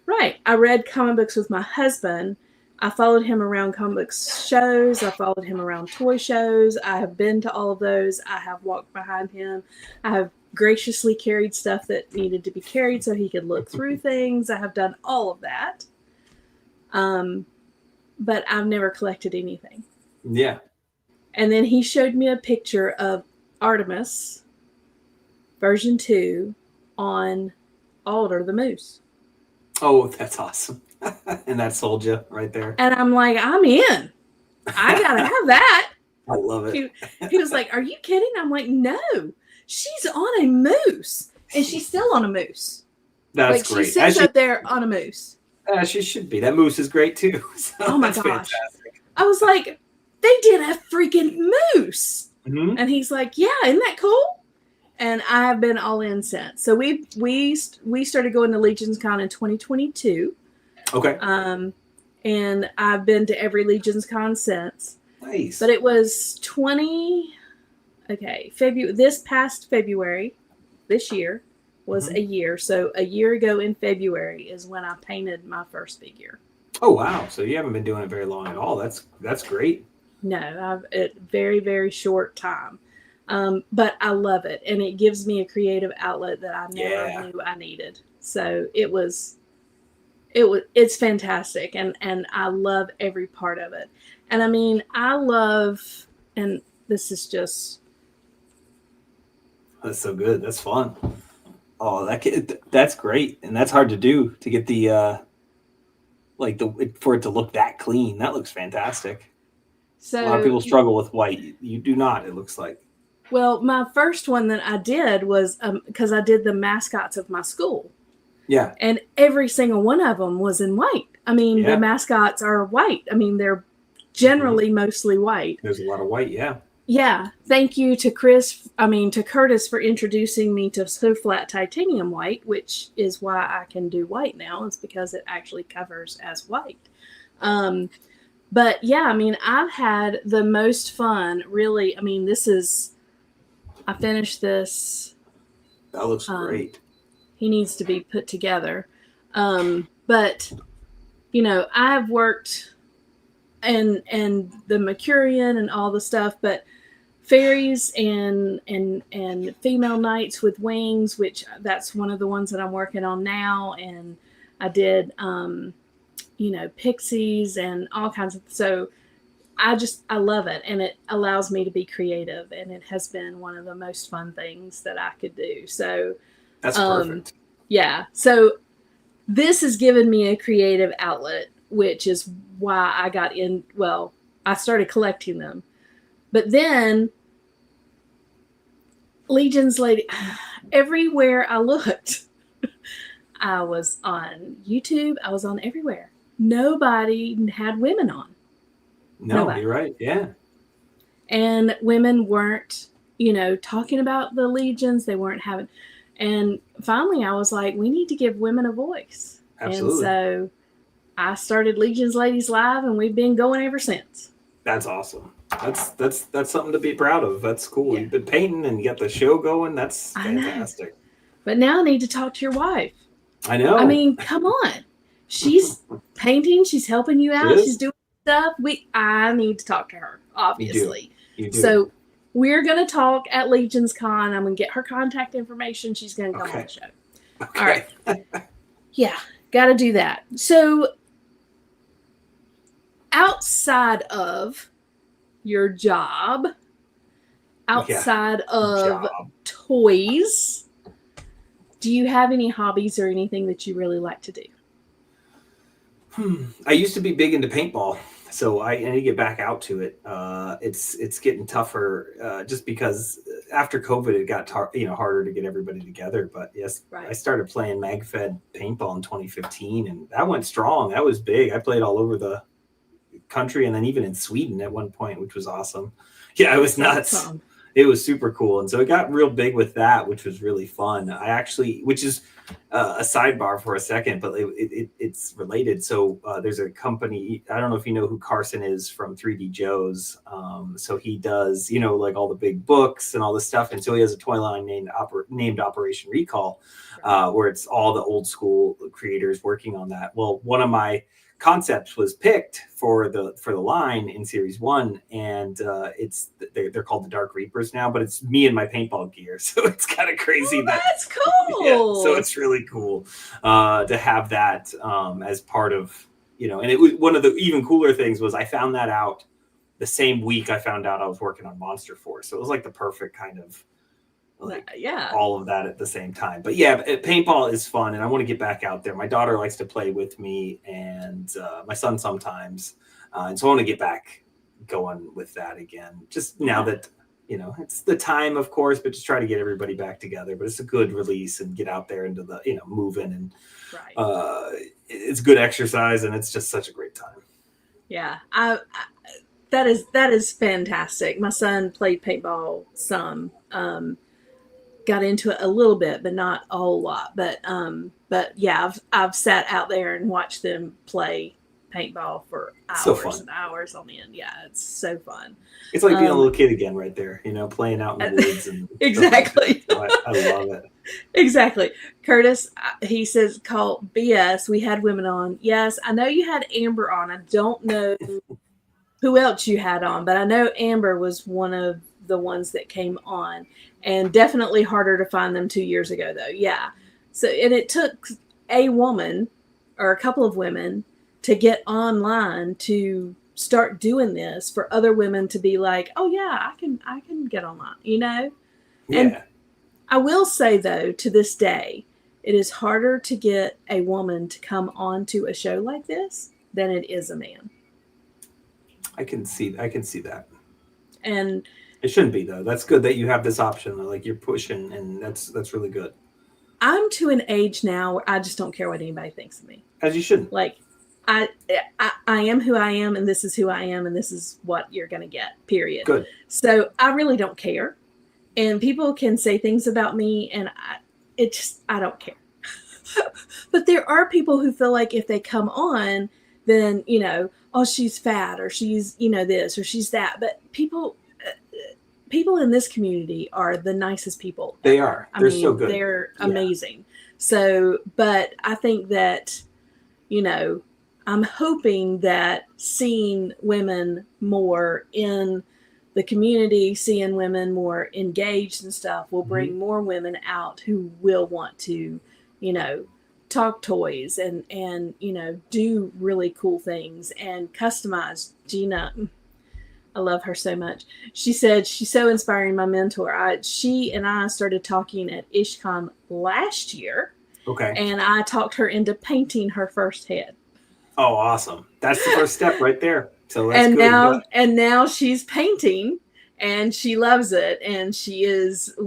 Right. I read comic books with my husband. I followed him around comic book shows. I followed him around toy shows. I have been to all of those. I have walked behind him. I have graciously carried stuff that needed to be carried so he could look through things. I have done all of that. But I've never collected anything. Yeah. And then he showed me a picture of Artemis version 2 on Alder the Moose. Oh, that's awesome. And that sold you right there. And I'm like, I'm in. I gotta have that. I love it. He was like, are you kidding? I'm like, no, she's on a moose. And she's still on a moose. That's great. She sits up there on a moose. She should be. That moose is great too. So oh my gosh. Fantastic. I was like, they did a freaking moose. Mm-hmm. And he's like, yeah, isn't that cool? And I have been all in since. So we started going to LegionsCon in 2022. Okay. And I've been to every LegionsCon since. Nice. But it was this past February, this year was a year. So a year ago in February is when I painted my first figure. Oh wow! So you haven't been doing it very long at all. That's great. No, I've a very, very short time. But I love it, and it gives me a creative outlet that I never knew I needed. So it's fantastic, and I love every part of it. And I mean, and this is just, that's so good. That's fun. Oh, that's great, and that's hard to do to get the for it to look that clean. That looks fantastic. A lot of So, people struggle with white. You do not. It looks like. well, my first one that I did was because I did the mascots of my school. Yeah. And every single one of them was in white. I mean, the mascots are white. I mean, they're generally mostly white. There's a lot of white, yeah. Yeah. Thank you to Curtis for introducing me to So Flat Titanium White, which is why I can do white now, is because it actually covers as white. But yeah, I mean, I've had the most fun, really. I mean, I finished this. That looks great. He needs to be put together. But, I've worked and the Mercurian and all the stuff, but fairies and female knights with wings, which that's one of the ones that I'm working on now. And I did, pixies and all kinds of, so I love it, and it allows me to be creative, and it has been one of the most fun things that I could do. So that's perfect. Yeah. So this has given me a creative outlet, which is why I got in. Well, I started collecting them, but then Legion's Lady, everywhere I looked, I was on YouTube. I was on everywhere. Nobody had women on. No, Nobody. You're right. Yeah. And women weren't, talking about the legions. They weren't having, and finally I was like, we need to give women a voice. Absolutely. And so I started Legion's Ladies Live, and we've been going ever since. That's awesome. That's something to be proud of. That's cool. Yeah. You've been painting and you got the show going. That's fantastic. But now I need to talk to your wife. I know. I mean, come on. She's painting. She's helping you out. She's doing stuff. I need to talk to her, obviously. You do. So we're going to talk at LegionsCon. I'm going to get her contact information. She's going to come on the show. Okay. All right. Yeah, got to do that. So outside of your job, outside of toys, do you have any hobbies or anything that you really like to do? I used to be big into paintball, so I need to get back out to it. It's getting tougher just because after COVID it got harder to get everybody together. But yes, right. I started playing MagFed paintball in 2015, and that went strong. That was big. I played all over the country, and then even in Sweden at one point, which was awesome. Yeah, it was nuts. Awesome. It was super cool. And so it got real big with that, which was really fun. Which is a sidebar for a second, but it's related. So there's a company, I don't know if you know who Carson is from 3D Joe's. So he does, like all the big books and all this stuff. And so he has a toy line named Operation Recall, where it's all the old school creators working on that. Well, one of my concepts was picked for the line in series 1, and they're called the Dark Reapers now, but it's me and my paintball gear, so it's kind of crazy. That's cool. Yeah, so it's really cool to have that as part of, and it was one of the even cooler things was I found that out the same week I found out I was working on Monster Force, so it was like the perfect kind of all of that at the same time. But yeah, paintball is fun, and I want to get back out there. My daughter likes to play with me, and my son sometimes, and so I want to get back going with that again. Just now that it's the time, of course, but just try to get everybody back together. But it's a good release and get out there into the moving, and it's good exercise, and it's just such a great time. Yeah, that is fantastic. My son played paintball some. Got into it a little bit, but not a whole lot. But yeah, I've sat out there and watched them play paintball for hours and hours on end. Yeah, it's so fun. It's like being a little kid again, right there. Playing out in the woods and exactly. So I love it. Exactly. Curtis, he says, "Call BS. We had women on. Yes, I know you had Amber on. I don't know who else you had on, but I know Amber was one of the ones that came on, and definitely harder to find them 2 years ago though. Yeah. So, and it took a woman or a couple of women to get online to start doing this for other women to be like, oh yeah, I can get online, Yeah. And I will say though, to this day, it is harder to get a woman to come on to a show like this than it is a man. I can see that. And it shouldn't be though. That's good that you have this option. Like you're pushing, and that's really good. I'm to an age now where I just don't care what anybody thinks of me. As you shouldn't. Like I am who I am, and this is who I am, and this is what you're going to get, period. Good. So I really don't care. And people can say things about me, and I don't care. But there are people who feel like if they come on, then, oh, she's fat, or she's, this, or she's that. But people in this community are the nicest people. They are. They're so good. They're amazing. So, but I think that, I'm hoping that seeing women more in the community, seeing women more engaged and stuff will bring more women out who will want to, talk toys and do really cool things and customize. Gina, I love her so much. She said she's so inspiring, my mentor. She and I started talking at IshCon last year. Okay. And I talked her into painting her first head. Oh, awesome. That's the first step right there. So that's good. Now she's painting and she loves it. And she is,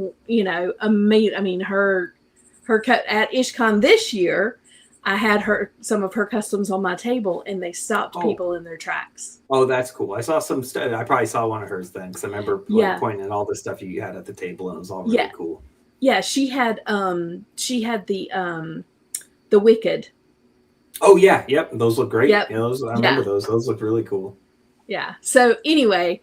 amazing. I mean, her at IshCon this year, I had some of her customs on my table, and they stopped people in their tracks. Oh, that's cool. I saw some stuff. I probably saw one of hers then, because I remember pointing at all the stuff you had at the table, and it was all really cool. Yeah, she had the Wicked. Oh yeah, yep. Those look great. Yep. I remember those. Those look really cool. Yeah. So anyway,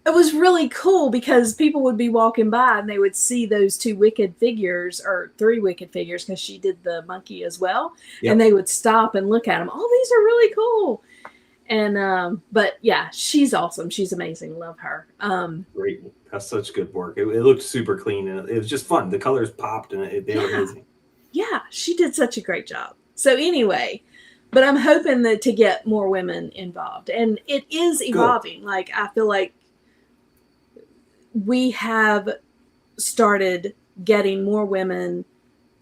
it was really cool because people would be walking by and they would see those 2 Wicked figures or 3 Wicked figures, because she did the monkey as well. Yep. And they would stop and look at them. Oh, these are really cool. And but yeah, she's awesome. She's amazing. Love her. Great. That's such good work. It looked super clean, and it was just fun. The colors popped, and they were amazing. Yeah, she did such a great job. So anyway, but I'm hoping that to get more women involved, and it is evolving. Good. Like I feel like we have started getting more women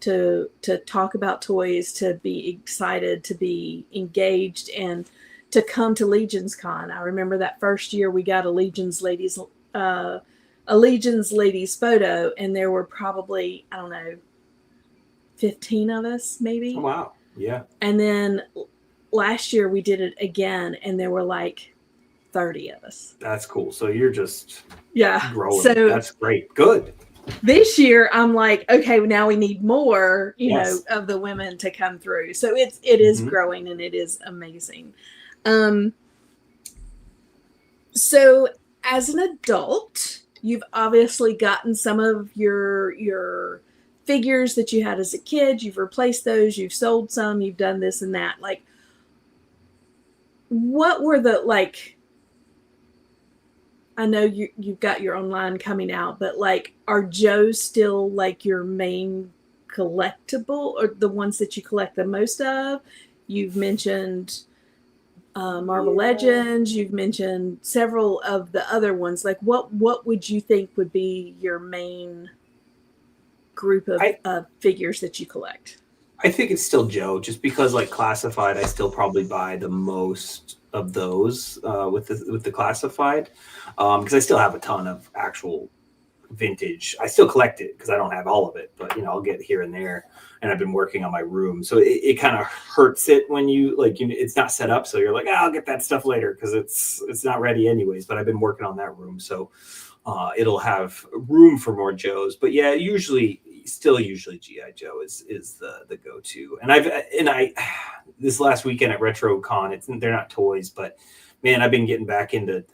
to talk about toys, to be excited, to be engaged, and to come to LegionsCon. I remember that first year we got a Legions ladies photo, and there were probably, 15 of us maybe. Oh, wow. Yeah. And then last year we did it again, and there were like 30 of us. That's cool. So you're just growing. So that's great. Good. This year I'm like, okay, now we need more, of the women to come through. So it is growing, and it is amazing. So as an adult, you've obviously gotten some of your figures that you had as a kid. You've replaced those. You've sold some. You've done this and that. Like, what were the, I know you've got your own line coming out, but are Joes still your main collectible, or the ones that you collect the most of? You've mentioned Marvel Legends. You've mentioned several of the other ones. What would you think would be your main group of figures that you collect? I think it's still Joe, just because classified, I still probably buy the most of those with the classified, because I still have a ton of actual vintage. I still collect it because I don't have all of it, but I'll get here and there, and I've been working on my room, so it kind of hurts it when you it's not set up, so you're like, I'll get that stuff later because it's not ready anyways. But I've been working on that room, so it'll have room for more Joes. But yeah, usually GI Joe is the go-to. And I this last weekend at RetroCon, they're not toys, but man, I've been getting back into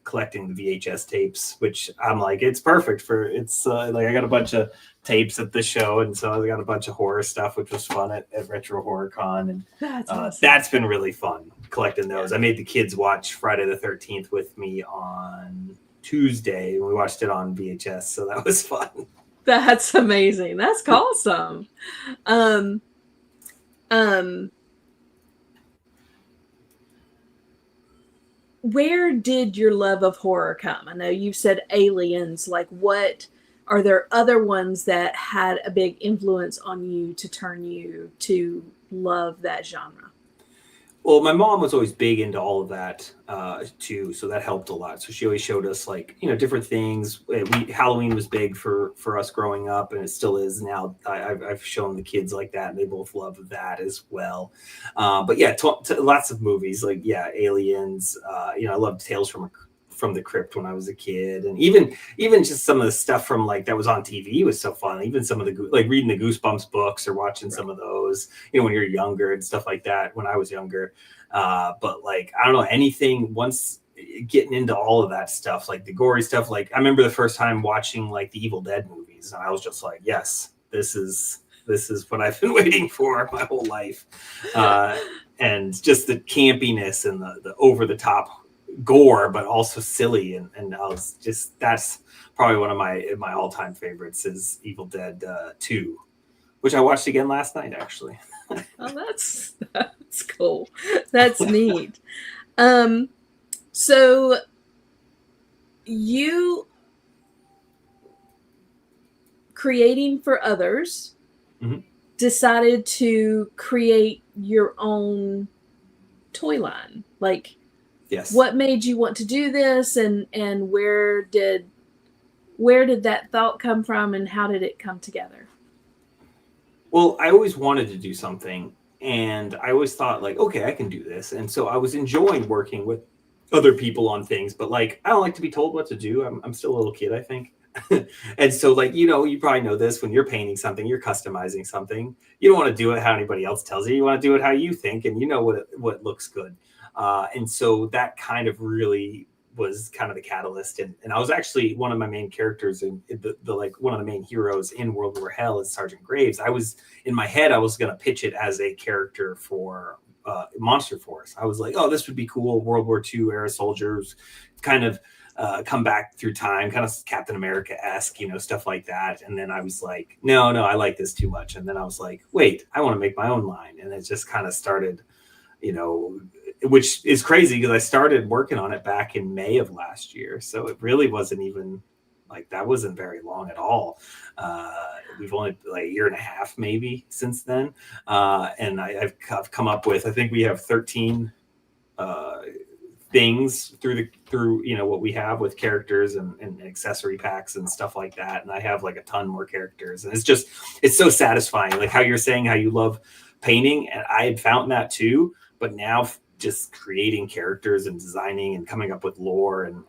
collecting the VHS tapes, which I'm like, it's perfect for I got a bunch of tapes at the show, and so I got a bunch of horror stuff, which was fun at Retro Horror Con, and that's awesome. That's been really fun collecting those. I made the kids watch Friday the 13th with me on Tuesday, and we watched it on VHS, so that was fun. That's amazing. That's awesome. Where did your love of horror come? I know you said aliens. What are there other ones that had a big influence on you to turn you to love that genre? Well, my mom was always big into all of that too, so that helped a lot. So she always showed us like different things. Halloween was big for us growing up, and it still is now. I've shown the kids like that, and they both love that as well. But yeah, lots of movies like Aliens. I loved Tales from the Crypt when I was a kid, and even just some of the stuff from like that was on TV was so fun. Even some of the like reading the Goosebumps books or watching some of those, when you're younger and stuff like that. When I was younger, but like I don't know anything once getting into all of that stuff, like the gory stuff. Like I remember the first time watching like the Evil Dead movies, and I was just like, yes, this is what I've been waiting for my whole life, and just the campiness and the over the top gore, but also silly, and I was just that's probably one of my all-time favorites is Evil Dead 2, which I watched again last night actually. Oh, that's cool. That's neat. So you creating for others, decided to create your own toy line. Like, yes. What made you want to do this, and where did that thought come from, and how did it come together? Well, I always wanted to do something, and I always thought like, okay, I can do this. And so I was enjoying working with other people on things, but like, I don't like to be told what to do. I'm still a little kid, I think. And so like, you probably know this, when you're painting something, you're customizing something. You don't want to do it how anybody else tells you. You want to do it how you think, and what looks good. And so that kind of really was kind of the catalyst. And I was actually one of my main characters in the like one of the main heroes in World War Hell is Sergeant Graves. I was in my head, I was going to pitch it as a character for Monster Force. I was like, oh, this would be cool. World War II era soldiers kind of come back through time, kind of Captain America-esque, stuff like that. And then I was like, no, I like this too much. And then I was like, wait, I want to make my own line. And it just kind of started, which is crazy because I started working on it back in May of last year. So it really wasn't even like, that wasn't very long at all. We've only like a year and a half maybe since then. And I've come up with, I think we have 13 things through what we have with characters and accessory packs and stuff like that. And I have like a ton more characters, and it's so satisfying. Like how you're saying how you love painting, and I had found that too, but now just creating characters and designing and coming up with lore and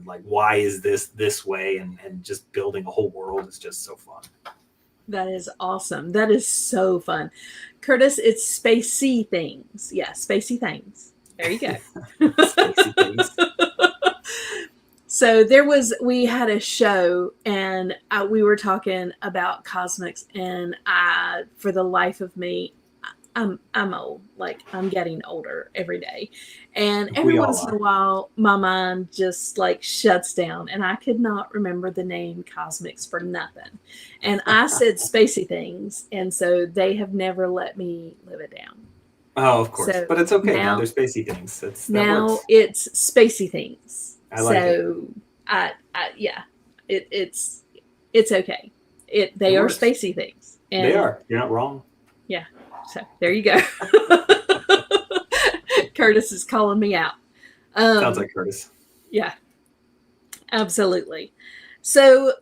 like, why is this way? And just building a whole world is just so fun. That is awesome. That is so fun. Curtis, it's spacey things. Yeah, spacey things. There you go. Spacey things. So we had a show, and we were talking about cosmics, and for the life of me, I'm old. Like, I'm getting older every day. And every once in a while, my mind just like shuts down, and I could not remember the name cosmics for nothing. And I said spacey things, and so they have never let me live it down. Oh, of course. So but it's okay. Now they're spacey things. It's spacey things. I like it. It's okay. They are spacey things. And they are. You're not wrong. Yeah. So there you go. Curtis is calling me out. Sounds like Curtis. Yeah, absolutely. So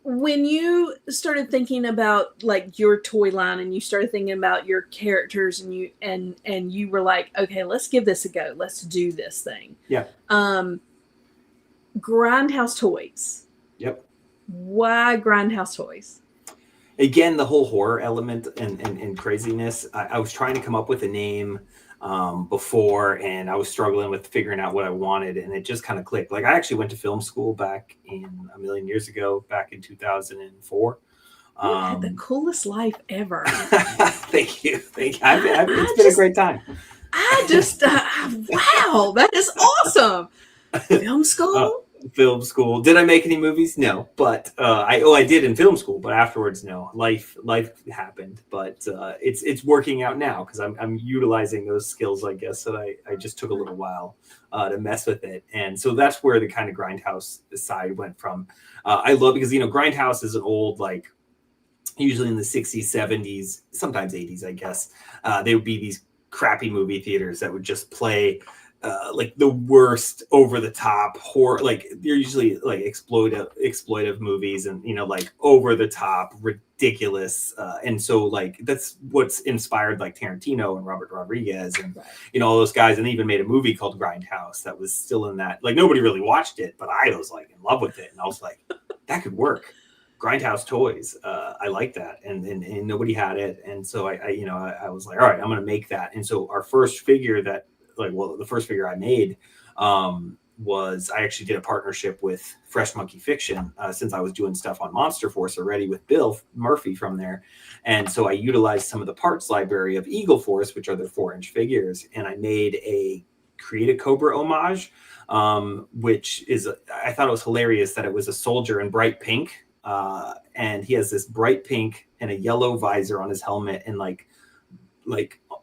when you started thinking about like your toy line, and you started thinking about your characters, and you were like, okay, let's give this a go. Let's do this thing. Yeah. Grindhouse Toys. Yep. Why Grindhouse Toys? Again, the whole horror element and craziness. I was trying to come up with a name before, and I was struggling with figuring out what I wanted, and it just kind of clicked. Like, I actually went to film school back a million years ago, back in 2004. You had the coolest life ever. Thank you. It's been a great time. I just, wow, that is awesome. Film school? film school. Did I make any movies? No, but I did in film school, but afterwards, no. Life happened, but it's working out now because I'm utilizing those skills, I guess, that I just took a little while to mess with it, and so that's where the kind of Grindhouse side went from. I love because Grindhouse is an old usually in the 60s, 70s, sometimes 80s, I guess. They would be these crappy movie theaters that would just play the worst over the top horror. Like they're usually like exploitive movies and over the top ridiculous. And so that's what's inspired like Tarantino and Robert Rodriguez and all those guys, and they even made a movie called Grindhouse that was still in that. Like nobody really watched it, but I was like in love with it, and I was like, that could work. Grindhouse toys. I like that. And nobody had it. And so I was like, all right, I'm going to make that. And so our first figure the first figure I made was I actually did a partnership with Fresh Monkey Fiction since I was doing stuff on Monster Force already with Bill Murphy from there. And so I utilized some of the parts library of Eagle Force, which are their 4-inch figures. And I made a Create a Cobra homage, which is, I thought it was hilarious that it was a soldier in bright pink. And he has this bright pink and a yellow visor on his helmet and like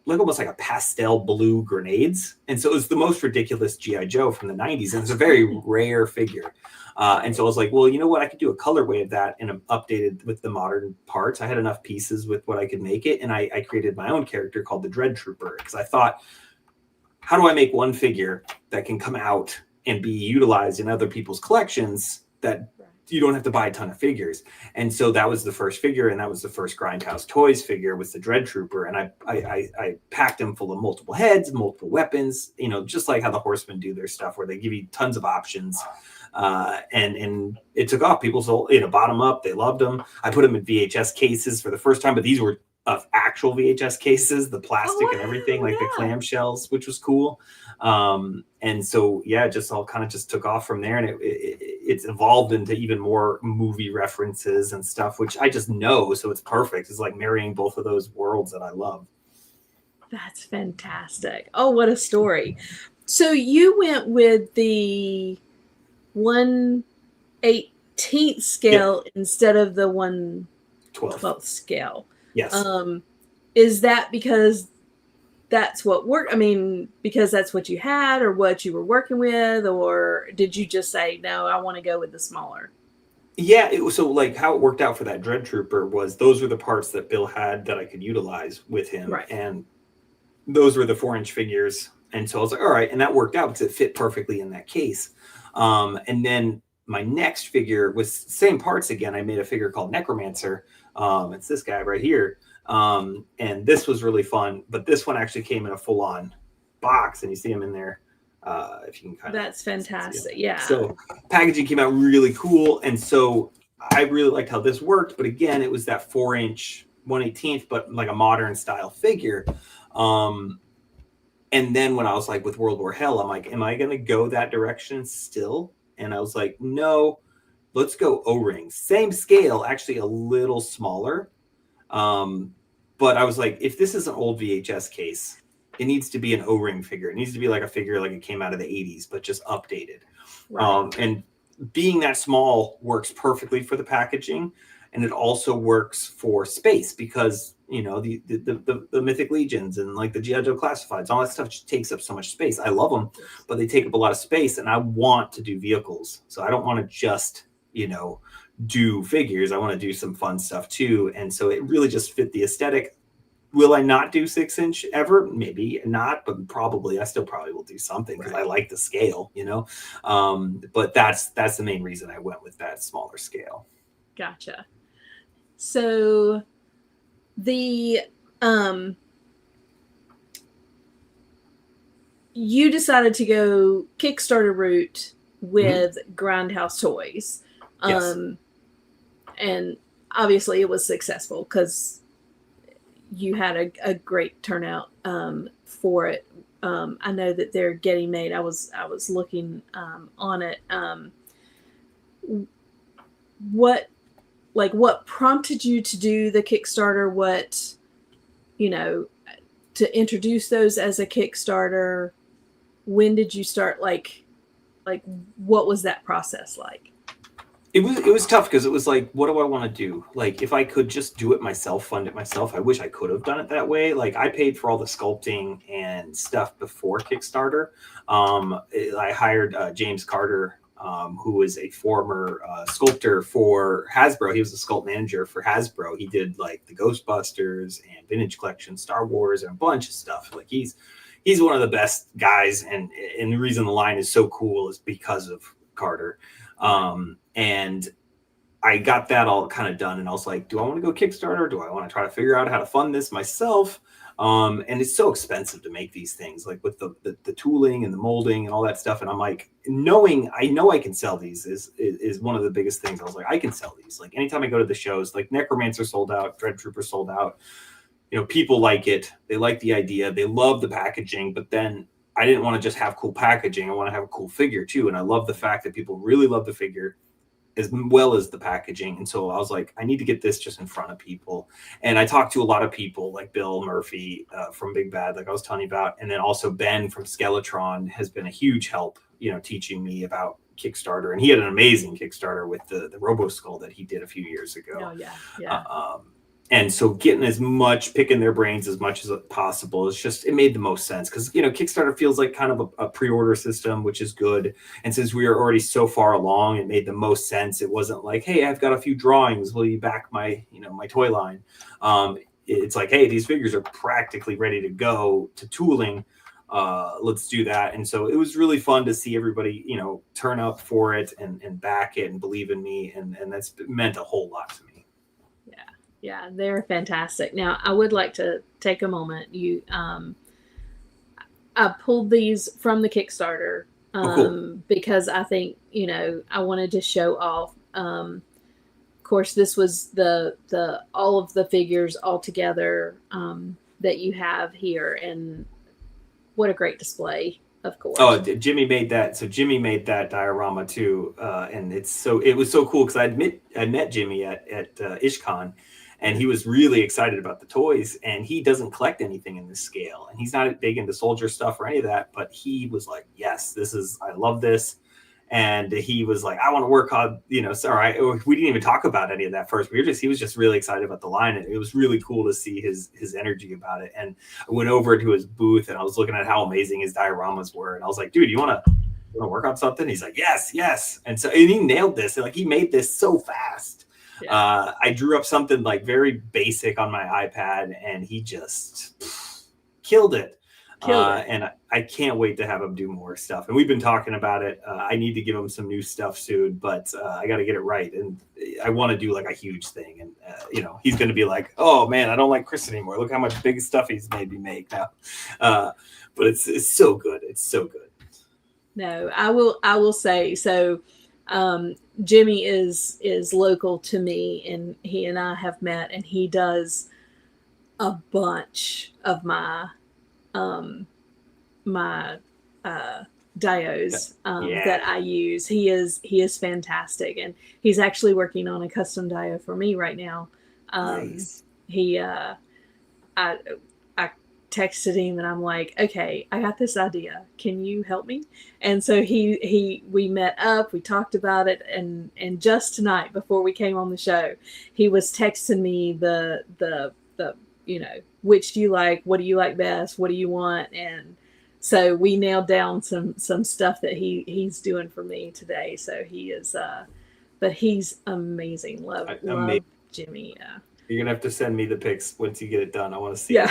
almost like a pastel blue grenades. And so it was the most ridiculous G.I. Joe from the 90s. And it's a very rare figure. And so I was like, well, you know what? I could do a colorway of that and updated with the modern parts. I had enough pieces with what I could make it. And I created my own character called the Dread Trooper because I thought, how do I make one figure that can come out and be utilized in other people's collections that you don't have to buy a ton of figures? And so that was the first figure, and that was the first Grindhouse Toys figure with the Dread Trooper. And I packed him full of multiple heads, multiple weapons, just like how the Horsemen do their stuff, where they give you tons of options. And it took off. People sold, bought them up. They loved them. I put them in VHS cases for the first time, but these were actual VHS cases, the plastic and everything, like the clamshells, which was cool. And so, it just all kind of just took off from there, and it's evolved into even more movie references and stuff, which I just know. So it's perfect. It's like marrying both of those worlds that I love. That's fantastic. Oh, what a story. So you went with the 1/18th scale instead of the 1/12th scale. Yes. Is that because that's what worked? I mean, because that's what you had or what you were working with, or did you just say, no, I want to go with the smaller? Yeah. It was, so like how it worked out for that Dread Trooper was those were the parts that Bill had that I could utilize with him. Right. And those were the 4-inch figures. And so I was like, all right. And that worked out because it fit perfectly in that case. And then my next figure was same parts again. I made a figure called Necromancer. It's this guy right here. And this was really fun, but this one actually came in a full-on box, and you see him in there. If you can kind of. That's fantastic. Yeah. So packaging came out really cool, and so I really liked how this worked. But again, it was that 4-inch 1/18th, but like a modern style figure. And then when I was like with World War Hell, I'm like, am I going to go that direction still? And I was like, no, let's go O-rings. Same scale, actually a little smaller. But I was like, if this is an old VHS case, it needs to be an O-ring figure. It needs to be like a figure like it came out of the 80s, but just updated. Right. And being that small works perfectly for the packaging. And it also works for space because, the Mythic Legions and like the G.I. Joe Classifieds, all that stuff just takes up so much space. I love them, but they take up a lot of space, and I want to do vehicles. So I don't want to just, do figures. I want to do some fun stuff too. And so it really just fit the aesthetic. Will I not do 6-inch ever? Maybe not, but probably I still probably will do something because I like the scale, but that's the main reason I went with that smaller scale. Gotcha. So the you decided to go Kickstarter route with Grindhouse Toys. Yes. And obviously it was successful because you had a great turnout for it. I know that they're getting made. I was looking on it. What prompted you to do the Kickstarter? What, to introduce those as a Kickstarter? When did you start like, what was that process like? It was tough because it was like, what do I want to do? Like, if I could just do it myself, fund it myself, I wish I could have done it that way. Like, I paid for all the sculpting and stuff before Kickstarter. I hired James Carter, who was a former sculptor for Hasbro. He was a sculpt manager for Hasbro. He did like the Ghostbusters and Vintage Collection, Star Wars, and a bunch of stuff. Like, he's one of the best guys, and the reason the line is so cool is because of Carter. And I got that all kind of done, and I was like, do I want to go Kickstarter? Do I want to try to figure out how to fund this myself? And it's so expensive to make these things, like with the tooling and the molding and all that stuff. And I'm like, I know I can sell these is one of the biggest things. I was like, I can sell these. Like, anytime I go to the shows, like Necromancer sold out, Dread Trooper sold out. You know, people like it. They like the idea. They love the packaging, but then I didn't want to just have cool packaging. I want to have a cool figure too. And I love the fact that people really love the figure as well as the packaging. And so I was like, I need to get this just in front of people. And I talked to a lot of people like Bill Murphy from Big Bad, like I was telling you about. And then also Ben from Skeletron has been a huge help, you know, teaching me about Kickstarter. And he had an amazing Kickstarter with the Robo Skull that he did a few years ago. Oh, yeah. Yeah. And so picking their brains as much as possible, it made the most sense because, you know, Kickstarter feels like kind of a pre-order system, which is good. And since we are already so far along, it made the most sense. It wasn't like, hey, I've got a few drawings. Will you back my toy line? It's like, hey, these figures are practically ready to go to tooling. Let's do that. And so it was really fun to see everybody, you know, turn up for it and back it and believe in me. And that's meant a whole lot to me. Yeah, they're fantastic. Now, I would like to take a moment. I pulled these from the Kickstarter Cool. because I think, you know, I wanted to show off. Of course, this was the all of the figures all together that you have here, and what a great display. Of course. Oh, Jimmy made that. So Jimmy made that diorama too, and it was so cool because I met Jimmy at IshCon. And he was really excited about the toys, and he doesn't collect anything in this scale. And he's not big into soldier stuff or any of that, but he was like, yes, I love this. And he was like, I want to work on, you know, sorry, we didn't even talk about any of that first. He was just really excited about the line. And it was really cool to see his energy about it. And I went over to his booth and I was looking at how amazing his dioramas were. And I was like, dude, you want to work on something? He's like, yes. And so, and he nailed this. And like, he made this so fast. Yeah. I drew up something like very basic on my iPad, and he just killed it. And I can't wait to have him do more stuff. And we've been talking about it. I need to give him some new stuff soon, but I got to get it right. And I want to do like a huge thing. And, you know, he's going to be like, oh, man, I don't like Chris anymore. Look how much big stuff he's made me make now. But it's so good. It's so good. No, I will say so. Jimmy is local to me, and he and I have met, and he does a bunch of my dios that I use. He is fantastic, and he's actually working on a custom dio for me right now. Nice. I texted him and I'm like, okay, I got this idea. Can you help me? And so we met up, we talked about it. And just tonight before we came on the show, he was texting me the, you know, which do you like? What do you like best? What do you want? And so we nailed down some stuff that he's doing for me today. So he is, but he's amazing. Love Jimmy. Yeah. You're going to have to send me the pics once you get it done. I want to see it.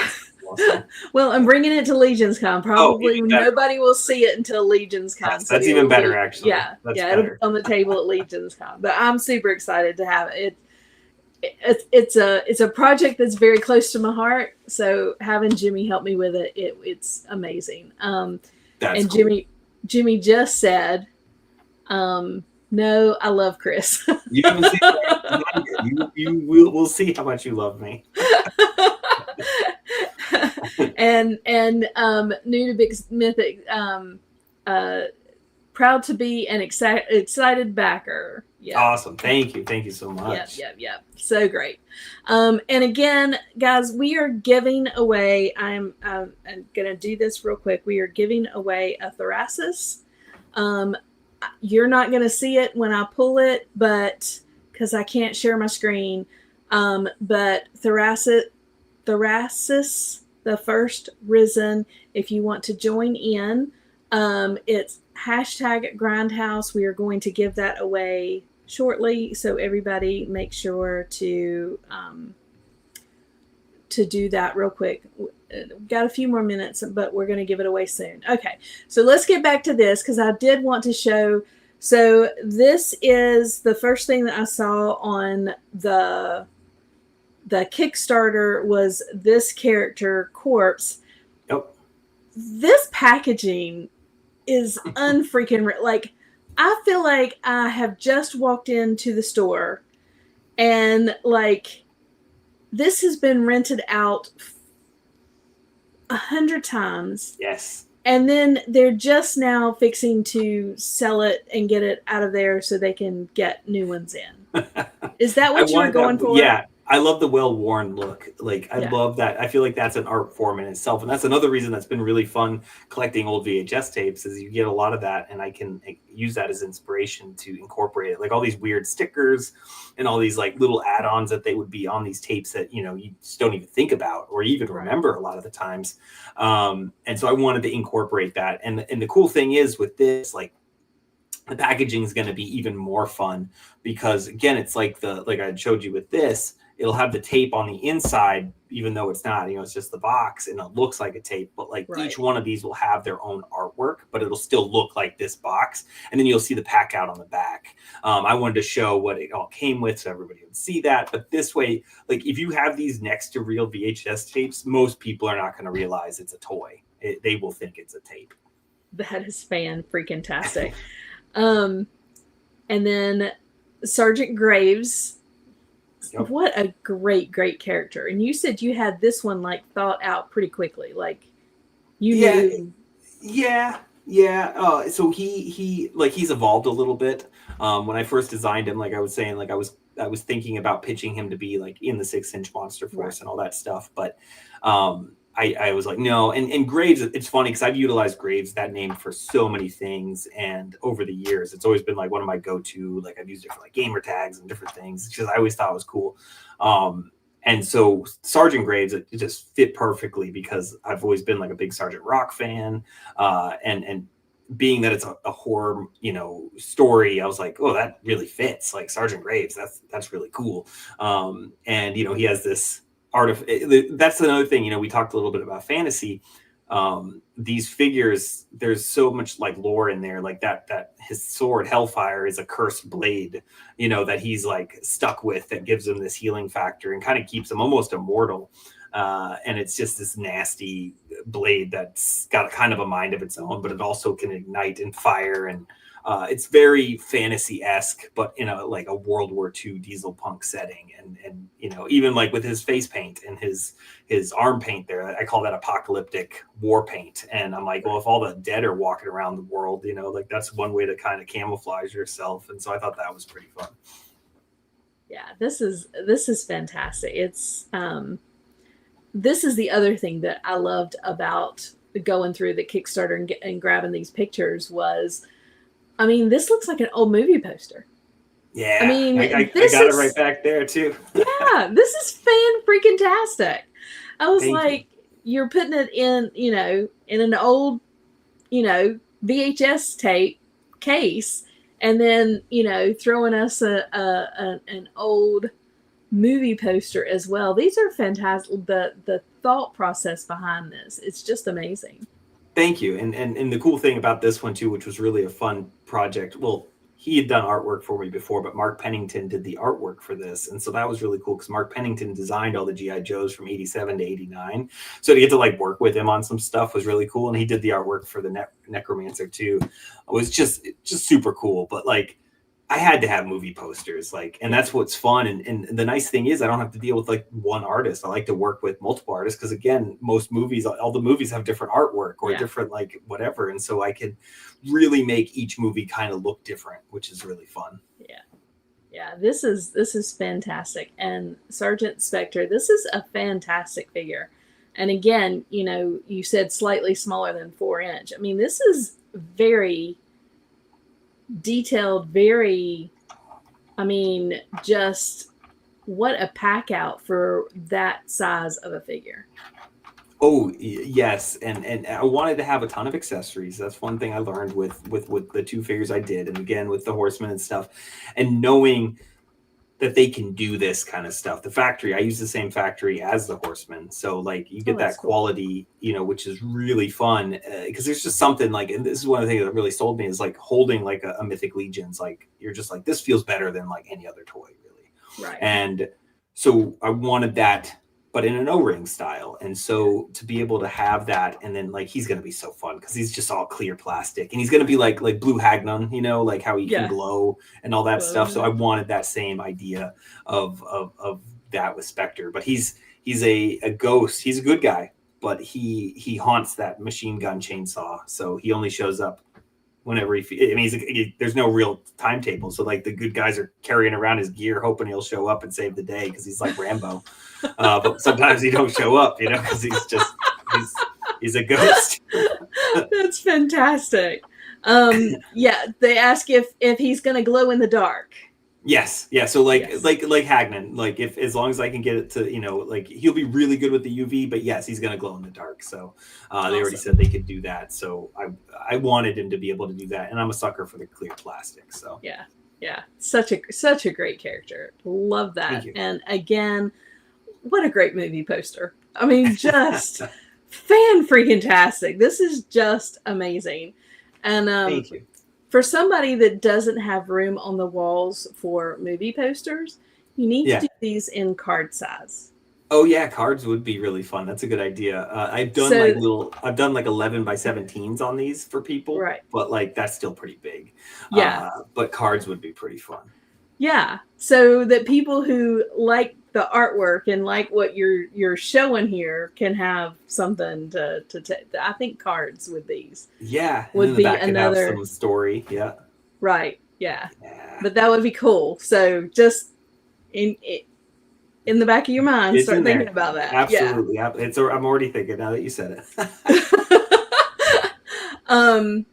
Awesome. Well, I'm bringing it to LegionsCon. Probably nobody will see it until LegionsCon. That's even better, actually. Yeah. It'll be on the table at LegionsCon. But I'm super excited to have it. It's a project that's very close to my heart. So having Jimmy help me with it, it's amazing. And cool. Jimmy just said, no, I love Chris. You haven't seen it. We'll see how much you love me. and new to Big Mythic, proud to be an excited backer. Yeah. Awesome. Thank you so much. Yep. So great. And again, guys, we are giving away, I'm going to do this real quick. We are giving away a Thrasis. you're not going to see it when I pull it, but because I can't share my screen. But Thrasis, the first risen, if you want to join in, it's hashtag Grindhouse. We are going to give that away shortly, so everybody make sure to do that real quick. Got a few more minutes, but we're going to give it away soon. Okay, so let's get back to this because I did want to show. So this is the first thing that I saw on the Kickstarter was this character, Corpse. Yep. This packaging is unfreaking like, I feel like I have just walked into the store and like this has been rented out 100 times. Yes. And then they're just now fixing to sell it and get it out of there so they can get new ones in. Is that what you were going for? Yeah. I love the well-worn look. Like, I love that. I feel like that's an art form in itself. And that's another reason that's been really fun collecting old VHS tapes is you get a lot of that. And I can use that as inspiration to incorporate it. Like all these weird stickers and all these like little add-ons that they would be on these tapes that, you know, you just don't even think about or even remember a lot of the times. And so I wanted to incorporate that. And the cool thing is with this, like, the packaging is going to be even more fun because again, it's like like I showed you with this, it'll have the tape on the inside, even though it's not, you know, it's just the box and it looks like a tape, but like each one of these will have their own artwork, but it'll still look like this box. And then you'll see the pack out on the back. I wanted to show what it all came with so everybody would see that. But this way, like if you have these next to real VHS tapes, most people are not going to realize it's a toy. They will think it's a tape. That is fan-freaking-tastic. And then Sergeant Graves. Yep. What a great character. And you said you had this one like thought out pretty quickly. Like you knew. Yeah. So he's evolved a little bit. When I first designed him, like I was saying, like I was thinking about pitching him to be like in the 6-inch Monster Force and all that stuff. But I was like, no. And Graves, it's funny because I've utilized Graves, that name, for so many things. And over the years, it's always been like one of my go-to, like I've used it for like gamer tags and different things because I always thought it was cool. And so Sergeant Graves, it just fit perfectly because I've always been like a big Sergeant Rock fan. And being that it's a horror, you know, story, I was like, oh, that really fits. Like Sergeant Graves, that's really cool. And, you know, he has this that's another thing, you know, we talked a little bit about fantasy. These figures, there's so much like lore in there, like that his sword Hellfire is a cursed blade, you know, that he's like stuck with, that gives him this healing factor and kind of keeps him almost immortal. And it's just this nasty blade that's got kind of a mind of its own, but it also can ignite and fire. And it's very fantasy-esque, but in a like a World War II diesel punk setting. And you know, even like with his face paint and his arm paint there, I call that apocalyptic war paint. And I'm like, well, if all the dead are walking around the world, you know, like that's one way to kind of camouflage yourself. And so I thought that was pretty fun. Yeah, this is fantastic. It's this is the other thing that I loved about going through the Kickstarter and grabbing these pictures was, I mean, this looks like an old movie poster. Yeah, I mean, I got it right back there too. Yeah, this is fan-freaking-tastic. I was like, you're putting it in, you know, in an old, you know, VHS tape case, and then, you know, throwing us an old movie poster as well. These are fantastic. The thought process behind this, it's just amazing. Thank you. And the cool thing about this one too, which was really a fun project. Well, he had done artwork for me before, but Mark Pennington did the artwork for this. And so that was really cool because Mark Pennington designed all the G.I. Joes from 87 to 89. So to get to like work with him on some stuff was really cool. And he did the artwork for the Necromancer too. It was just super cool. But like, I had to have movie posters, like, and that's what's fun. And the nice thing is I don't have to deal with like one artist. I like to work with multiple artists because again, most movies, all the movies have different artwork or different like whatever. And so I could really make each movie kind of look different, which is really fun. Yeah, this is fantastic. And Sergeant Spectre, this is a fantastic figure. And again, you know, you said slightly smaller than 4-inch. I mean, this is very detailed, very, I mean, just what a pack out for that size of a figure. Oh yes, and I wanted to have a ton of accessories. That's one thing I learned with the two figures I did, and again with the horsemen and stuff, and knowing that they can do this kind of stuff. The factory, I use the same factory as the horsemen, so like you get that quality, you know, which is really fun because there's just something like, and this is one of the things that really sold me is like holding like a Mythic Legions. Like you're just like, this feels better than like any other toy, really. Right. And so I wanted that, but in an O-ring style. And so to be able to have that, and then like he's gonna be so fun because he's just all clear plastic, and he's gonna be like Blue Hagnon, you know, like how he can glow and all that stuff. So I wanted that same idea of that with Spectre. But he's a ghost. He's a good guy, but he haunts that machine gun chainsaw. So he only shows up whenever I mean, there's no real timetable. So like the good guys are carrying around his gear, hoping he'll show up and save the day because he's like Rambo. But sometimes he don't show up, you know, because he's a ghost. That's fantastic. Yeah, they ask if he's going to glow in the dark. Yes, yeah. So like Hagnon, like if as long as I can get it to, you know, like he'll be really good with the UV, but yes, he's gonna glow in the dark. So awesome. They already said they could do that. So I wanted him to be able to do that, and I'm a sucker for the clear plastic. So yeah, such a great character. Love that. And again, what a great movie poster. I mean, just fan freaking tastic. This is just amazing. And thank you. For somebody that doesn't have room on the walls for movie posters, you need to do these in card size. Oh yeah, cards would be really fun. That's a good idea. I've done like 11 by 17s on these for people, right? But like that's still pretty big. Yeah, but cards would be pretty fun. Yeah, so that people who like the artwork and like what you're showing here can have something to I think cards with these. Yeah, would be another some story. Yeah. Right. Yeah. But that would be cool. So just in the back of your mind, start thinking about that. Absolutely. Yeah. I'm already thinking now that you said it.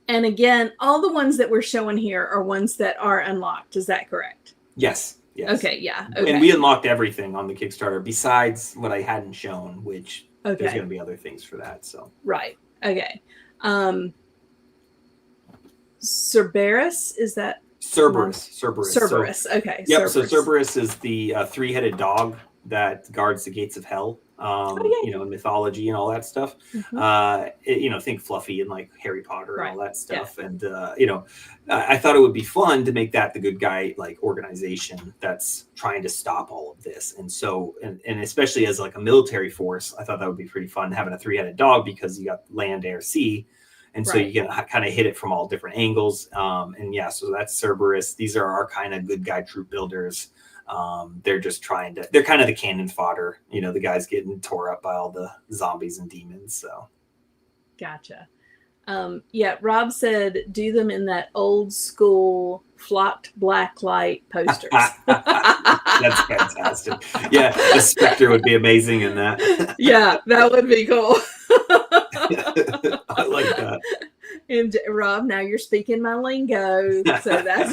And again, all the ones that we're showing here are ones that are unlocked. Is that correct? Yes. Yes. Okay. Yeah. Okay. And we unlocked everything on the Kickstarter besides what I hadn't shown, which there's going to be other things for that. So. Right. Okay. Cerberus, is that? Cerberus. Okay. Yep. Cerberus. So Cerberus is the three-headed dog that guards the gates of hell. You know, in mythology and all that stuff. Mm-hmm. You know, think Fluffy and like Harry Potter and all that stuff. Yeah. And you know, I thought it would be fun to make that the good guy like organization that's trying to stop all of this. And so, and especially as like a military force, I thought that would be pretty fun having a three-headed dog because you got land, air, sea. And so you can kind of hit it from all different angles. And yeah, so that's Cerberus. These are our kind of good guy troop builders. They're just they're kind of the cannon fodder, you know, the guys getting tore up by all the zombies and demons. So. Gotcha. Yeah, Rob said, do them in that old school flocked black light posters. That's fantastic. Yeah, the Spectre would be amazing in that. Yeah, that would be cool. I like that. And Rob, now you're speaking my lingo. So that's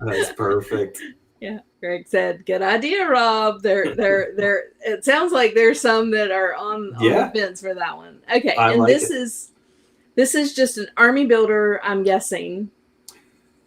that's perfect. Yeah, Greg said, "Good idea, Rob." There. It sounds like there's some that are on the fence for that one. Okay, and this is just an army builder, I'm guessing.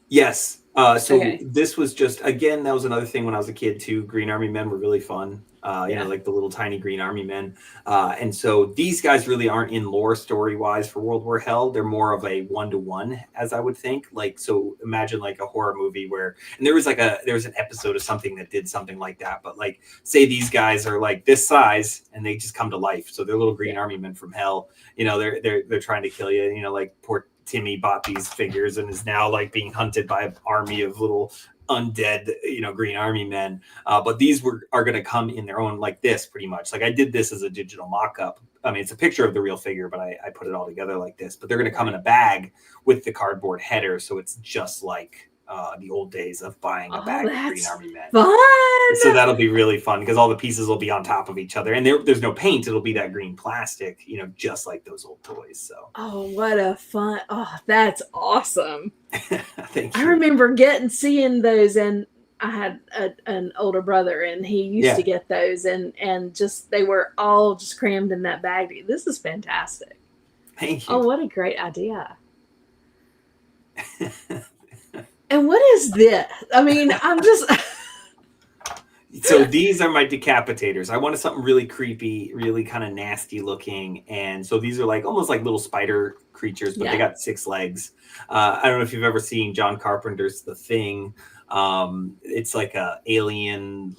Yes. This was just, again, that was another thing when I was a kid too. Green Army Men were really fun. You know, like the little tiny Green Army Men. And so these guys really aren't in lore story wise for World War Hell. They're more of a 1-to-1, as I would think. Like, so imagine like a horror movie where, and there was an episode of something that did something like that. But like, say these guys are like this size and they just come to life. So they're little Green Army Men from hell. You know, they're trying to kill you. You know, like poor Timmy bought these figures and is now like being hunted by an army of little undead, you know, Green Army Men. But these are going to come in their own, like this pretty much. Like I did this as a digital mock-up. I mean, it's a picture of the real figure, but I put it all together like this. But they're going to come in a bag with the cardboard header. So it's just like the old days of buying a Oh, bag of Green that's Army Men. fun. So that'll be really fun because all the pieces will be on top of each other, and there's no paint. It'll be that green plastic, just like those old toys. So Oh, what a fun! Oh, that's awesome. thank you. I remember seeing those, and I had an older brother, and he used to get those, and just they were all just crammed in that bag. This is fantastic. Thank you. Oh, what a great idea! And what is this? I mean, I'm just. So these are my decapitators. I wanted something really creepy, really kind of nasty looking. And so these are like almost like little spider creatures, but they got 6 legs. I don't know if you've ever seen John Carpenter's The Thing. It's like a alien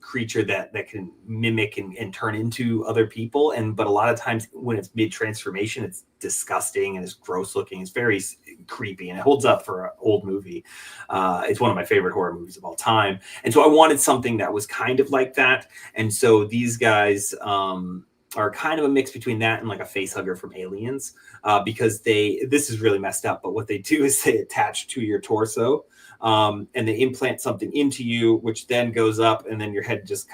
creature that can mimic and turn into other people. But a lot of times when it's mid transformation, it's disgusting and it's gross looking. It's very creepy, and it holds up for an old movie. It's one of my favorite horror movies of all time. And so I wanted something that was kind of like that. And so these guys are kind of a mix between that and like a face hugger from Aliens, because this is really messed up, but what they do is they attach to your torso. And they implant something into you, which then goes up, and then your head just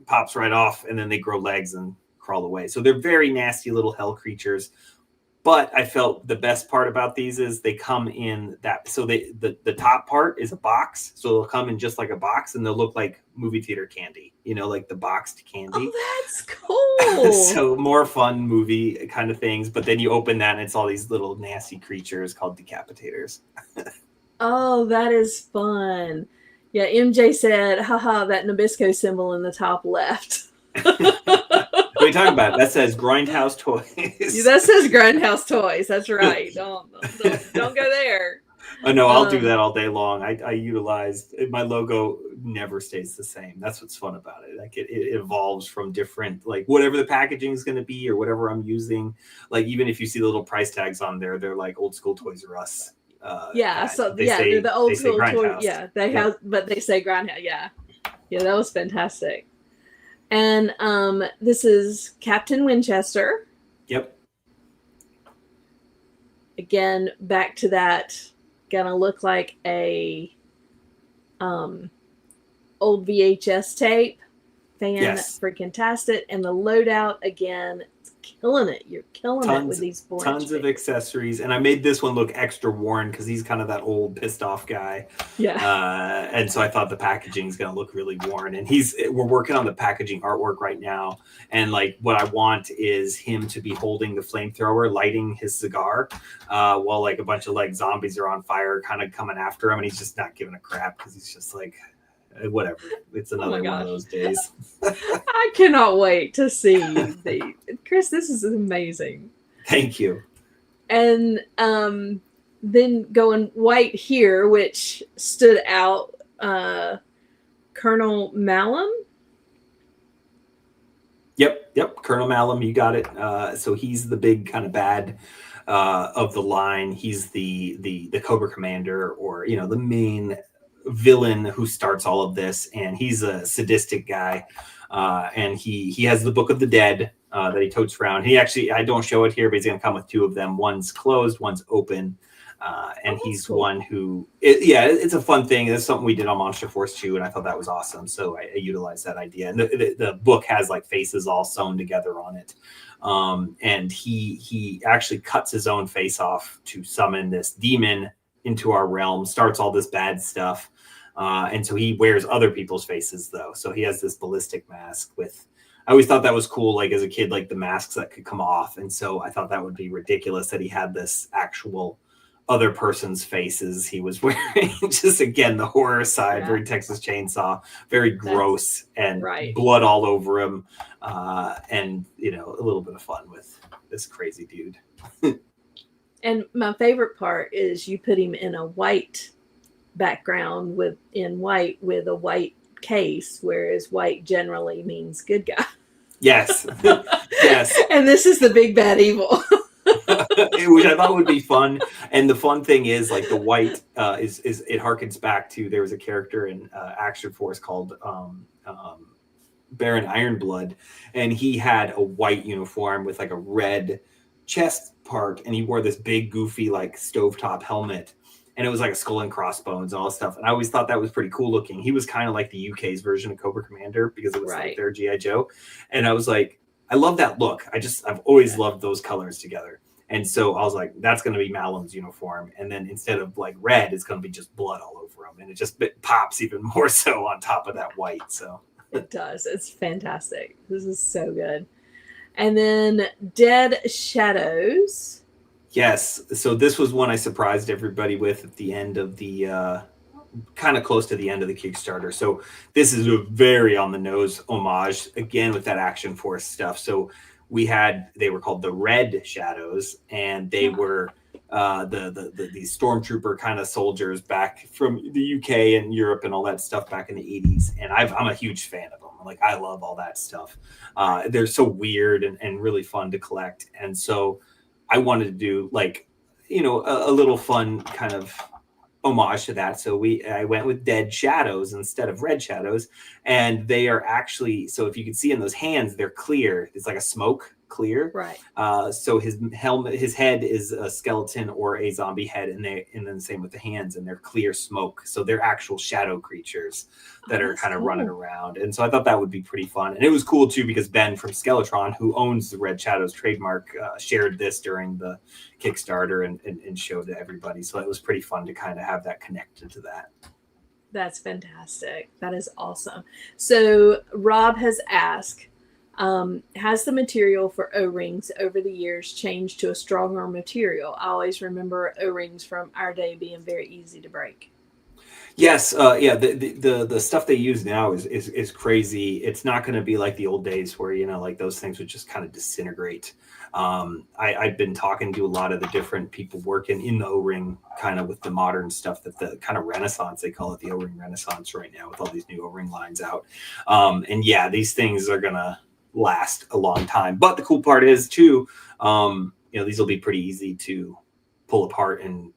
pops right off, and then they grow legs and crawl away. So they're very nasty little hell creatures. But I felt the best part about these is they come in that. So the top part is a box. So they'll come in just like a box, and they'll look like movie theater candy, like the boxed candy. Oh, that's cool. So more fun movie kind of things. But then you open that, and it's all these little nasty creatures called decapitators. Oh, that is fun. Yeah, MJ said, haha, that Nabisco symbol in the top left. What are you talking about? That says Grindhouse Toys. Yeah, that says Grindhouse Toys. That's right. Don't go there. Oh no, I'll do that all day long. I utilize my logo never stays the same. That's what's fun about it. Like it evolves from different, like whatever the packaging is going to be or whatever I'm using. Like even if you see the little price tags on there, they're like old school Toys R Us. They're the old school toys. Yeah, have, but they say Grindhouse. Yeah, that was fantastic. And this is Captain Winchester. Yep. Again, back to that, gonna look like a old VHS tape. Freaking tastic. And the loadout again, it's killing it. You're killing it with these tons of accessories. And I made this one look extra worn because he's kind of that old pissed off guy. Yeah. And so I thought the packaging is going to look really worn. And we're working on the packaging artwork right now. And like what I want is him to be holding the flamethrower, lighting his cigar, while like a bunch of like zombies are on fire, kind of coming after him. And he's just not giving a crap because he's just like, whatever. It's another one of those days. I cannot wait to see Chris, this is amazing. Thank you. And then going white here, which stood out, Colonel Malum. Yep. Colonel Malum, you got it. So he's the big kind of bad of the line. He's the Cobra Commander, or the main villain who starts all of this, and he's a sadistic guy, and he has the Book of the Dead that he totes around. I don't show it here, but he's gonna come with 2 of them. One's closed, one's open, and he's cool. One who it's a fun thing. It's something we did on Monster Force 2, and I thought that was awesome, so I utilized that idea. And the book has like faces all sewn together on it, and he actually cuts his own face off to summon this demon into our realm, starts all this bad stuff. And so he wears other people's faces though. So he has this ballistic mask I always thought that was cool. Like as a kid, like the masks that could come off. And so I thought that would be ridiculous that he had this actual other person's faces he was wearing. Just again, the horror side, very Texas Chainsaw, very gross, and blood all over him. And a little bit of fun with this crazy dude. And my favorite part is you put him in a white background with a white case, whereas white generally means good guy. Yes. Yes. And this is the big bad evil. Which I thought would be fun. And the fun thing is like the white is it harkens back to, there was a character in Action Force called Baron Ironblood, and he had a white uniform with like a red chest part, and he wore this big goofy like stovetop helmet, and it was like a skull and crossbones and all this stuff. And I always thought that was pretty cool looking. He was kind of like the UK's version of Cobra Commander because it was like their G.I. Joe. And I was like, I love that look. I've always loved those colors together. And so I was like, that's going to be Malum's uniform. And then instead of like red, it's going to be just blood all over him. And it pops even more so on top of that white. So it does. It's fantastic. This is so good. And then Dead Shadows. Yes. So this was one I surprised everybody with at the end of the kind of close to the end of the Kickstarter. So this is a very on the nose homage again with that Action Force stuff. So they were called the Red Shadows, and they were these stormtrooper kind of soldiers back from the UK and Europe and all that stuff back in the 80s. And I'm a huge fan of them. Like, I love all that stuff. They're so weird and really fun to collect. And so I wanted to do like, a little fun kind of homage to that. So I went with Dead Shadows instead of Red Shadows, and they are actually, so if you can see in those hands, they're clear. It's like a smoke clear. Right. So his head is a skeleton or a zombie head, and then the same with the hands, and they're clear smoke. So they're actual shadow creatures that are kind of running around. And so I thought that would be pretty fun. And it was cool too, because Ben from Skeletron, who owns the Red Shadows trademark, shared this during the Kickstarter and showed to everybody. So it was pretty fun to kind of have that connected to that. That's fantastic. That is awesome. So Rob has asked, has the material for O-rings over the years changed to a stronger material? I always remember O-rings from our day being very easy to break. Yes, yeah. The stuff they use now is crazy. It's not going to be like the old days where like those things would just kind of disintegrate. I've been talking to a lot of the different people working in the O-ring, kind of with the modern stuff, that the kind of Renaissance, they call it the O-ring Renaissance right now with all these new O-ring lines out. And yeah, these things are gonna last a long time. But the cool part is too, these will be pretty easy to pull apart, and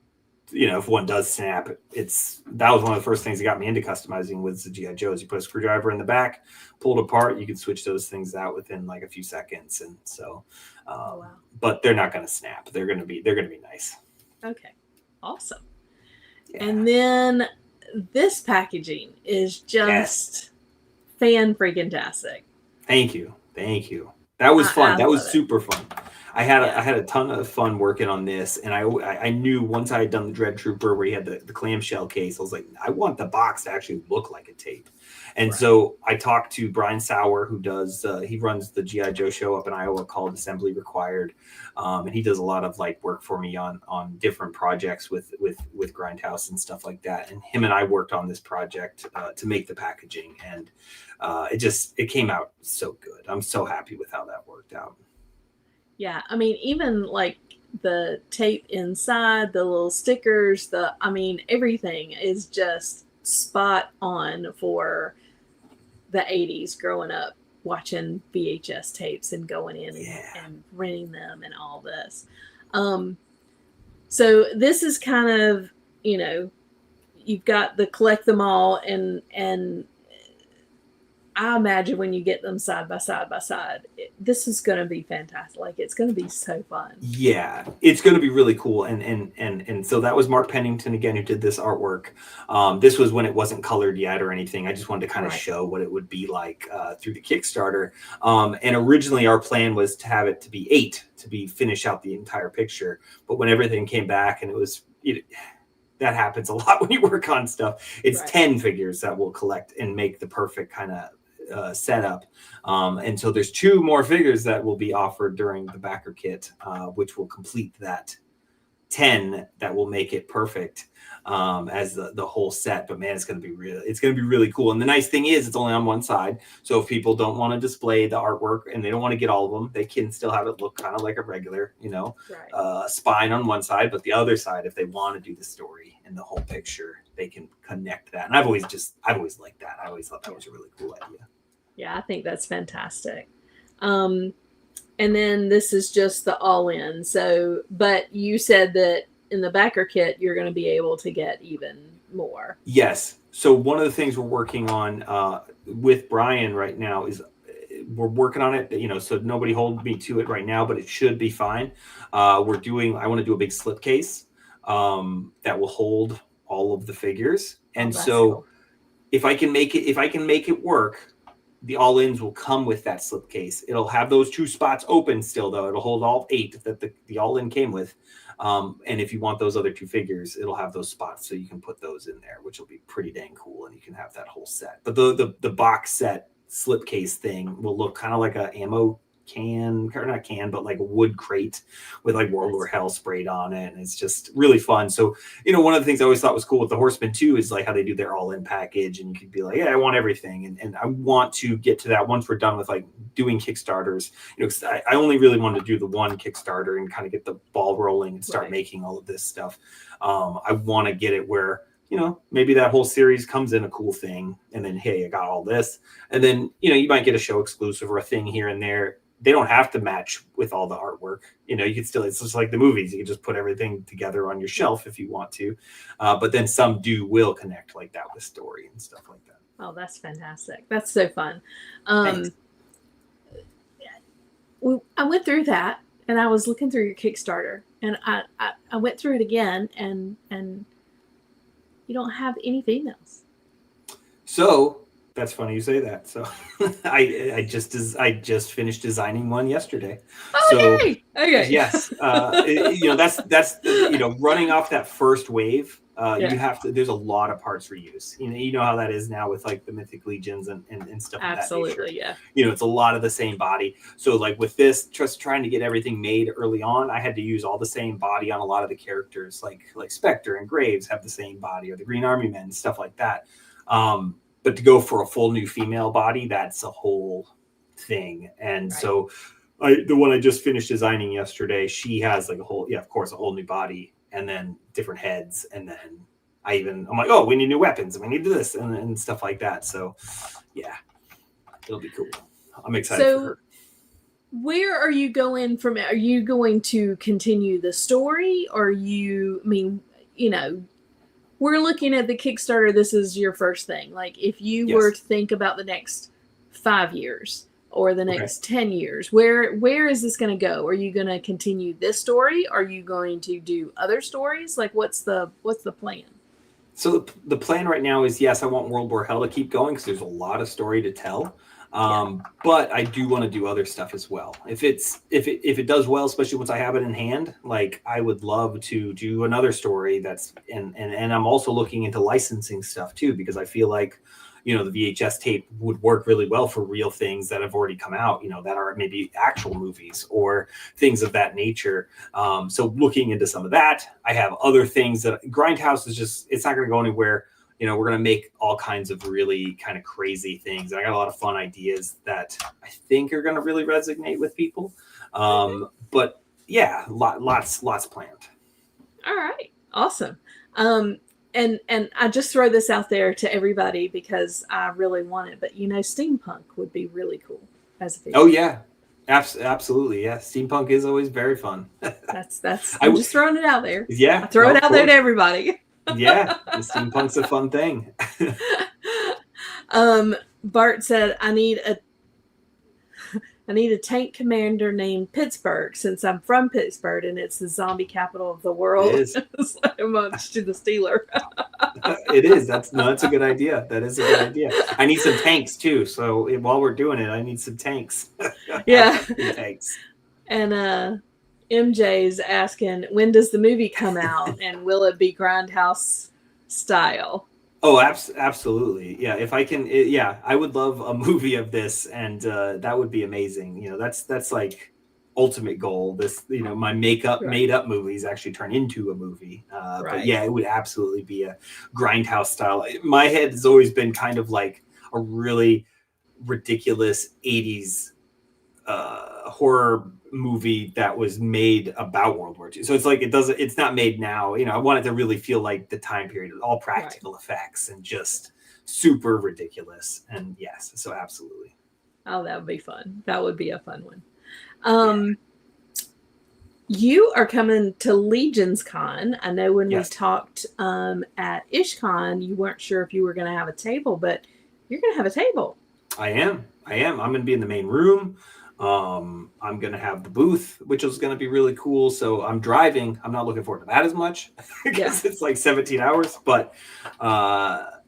if one does snap, that was one of the first things that got me into customizing with the G.I. Joes. You put a screwdriver in the back, pull it apart, you can switch those things out within like a few seconds. And so, but they're not going to snap. They're going to be nice. Okay. Awesome. Yeah. And then this packaging is just fan-freaking-tastic. Thank you. That was fun. That was super fun. I had a ton of fun working on this, and I knew once I had done the Dread Trooper where he had the clamshell case, I was like, I want the box to actually look like a tape. And so I talked to Brian Sauer, who does he runs the G.I. Joe show up in Iowa called Assembly Required, and he does a lot of like work for me on different projects with Grindhouse and stuff like that. And him and I worked on this project to make the packaging, and it came out so good. I'm so happy with how that worked out. Yeah, I mean, even like the tape inside, the little stickers, everything is just spot on for the 80s, growing up watching VHS tapes and going in and renting them and all this. So this is kind of, you've got the collect them all, and I imagine when you get them side by side, this is going to be fantastic. Like, it's going to be so fun. Yeah, it's going to be really cool. And so that was Mark Pennington again, who did this artwork. This was when it wasn't colored yet or anything. I just wanted to kind of show what it would be like through the Kickstarter. And originally our plan was to have it to be 8 to finish out the entire picture. But when everything came back, and that happens a lot when you work on stuff. It's 10 figures that will collect and make the perfect kind of setup. And so there's 2 more figures that will be offered during the backer kit, which will complete that 10 that will make it perfect as the whole set. But man, it's going to be really cool. And the nice thing is it's only on one side. So if people don't want to display the artwork and they don't want to get all of them, they can still have it look kind of like a regular, spine on one side, but the other side, if they want to do the story and the whole picture, they can connect that. And I've always liked that. I always thought that was a really cool idea. Yeah, I think that's fantastic. And then this is just the all-in. So, but you said that in the backer kit, you're going to be able to get even more. Yes. So one of the things we're working on with Brian right now is we're working on it, so nobody hold me to it right now, but it should be fine. I want to do a big slipcase. that will hold all of the figures. And so cool. if I can make it work, the all-ins will come with that slipcase. It'll have those 2 spots open still, though. It'll hold all 8 that the all-in came with. And if you want those other 2 figures, it'll have those spots, so you can put those in there, which will be pretty dang cool, and you can have that whole set. But the box set slipcase thing will look kind of like a ammo can, or not can, but like a wood crate with like World War Hell sprayed on it, and it's just really fun. So, one of the things I always thought was cool with the Horsemen too is like how they do their all-in package, and you could be like, yeah, I want everything, and I want to get to that once we're done with like doing Kickstarters. Because I only really wanted to do the one Kickstarter and kind of get the ball rolling and start making all of this stuff. I want to get it where maybe that whole series comes in a cool thing, and then, hey, I got all this, and then you might get a show exclusive or a thing here and there. They don't have to match with all the artwork. You can still, it's just like the movies. You can just put everything together on your shelf if you want to. But then some will connect like that with story and stuff like that. Oh, that's fantastic. That's so fun. I went through that, and I was looking through your Kickstarter, and I went through it again, and you don't have any females. So that's funny you say that. So I just finished designing one yesterday. Oh, so yay! Okay. Yes, that's running off that first wave. You have to. There's a lot of parts reuse. You know how that is now with like the Mythic Legions and stuff. Absolutely, of that nature. Yeah. It's a lot of the same body. So like with this, just trying to get everything made early on, I had to use all the same body on a lot of the characters, like Spectre and Graves have the same body, or the Green Army Men, stuff like that. But to go for a full new female body, that's a whole thing. And so the one I just finished designing yesterday, she has like a whole new body, and then different heads. And then I'm like, oh, we need new weapons, and we need this and stuff like that. So yeah, it'll be cool. I'm excited for her. Where are you going from? Are you going to continue the story, or we're looking at the Kickstarter. This is your first thing. Like, if you were to think about the next 5 years or the next 10 years, where is this going to go? Are you going to continue this story? Are you going to do other stories? Like, what's the plan? So the plan right now is, yes, I want World War Hell to keep going because there's a lot of story to tell. But I do want to do other stuff as well. If it does well, especially once I have it in hand, like I would love to do another story and I'm also looking into licensing stuff too, because I feel like, the VHS tape would work really well for real things that have already come out, that are maybe actual movies or things of that nature. So looking into some of that, I have other things that Grindhouse is it's not going to go anywhere. We're going to make all kinds of really kind of crazy things. And I got a lot of fun ideas that I think are going to really resonate with people. But yeah, lots planned. All right. Awesome. And I just throw this out there to everybody because I really want it. But, steampunk would be really cool as a figure. Oh, yeah. Absolutely. Yeah. Steampunk is always very fun. I'm just throwing it out there. Yeah. I throw it out there to everybody. Yeah. The steampunk's a fun thing. Bart said, I need a tank commander named Pittsburgh, since I'm from Pittsburgh and it's the zombie capital of the world. It is. So much to the Steeler. It is. That's a good idea. That is a good idea. I need some tanks too. So while we're doing it, I need some tanks. Yeah. Tanks. And MJ's asking, when does the movie come out, and will it be Grindhouse style? Oh, absolutely. Yeah. If I can, I would love a movie of this, and that would be amazing. That's like ultimate goal. This, my made up movies actually turn into a movie. But yeah, it would absolutely be a Grindhouse style. My head has always been kind of like a really ridiculous 80s horror movie that was made about World War II. So it's like it's not made now. I want it to really feel like the time period, all practical effects and just super ridiculous. And yes, so absolutely. Oh, that would be fun. That would be a fun one. You are coming to LegionsCon. I know when we talked at IshCon, you weren't sure if you were going to have a table, but you're going to have a table. I am. I'm going to be in the main room. I'm going to have the booth, which is going to be really cool. So I'm driving. I'm not looking forward to that as much because it's like 17 hours, but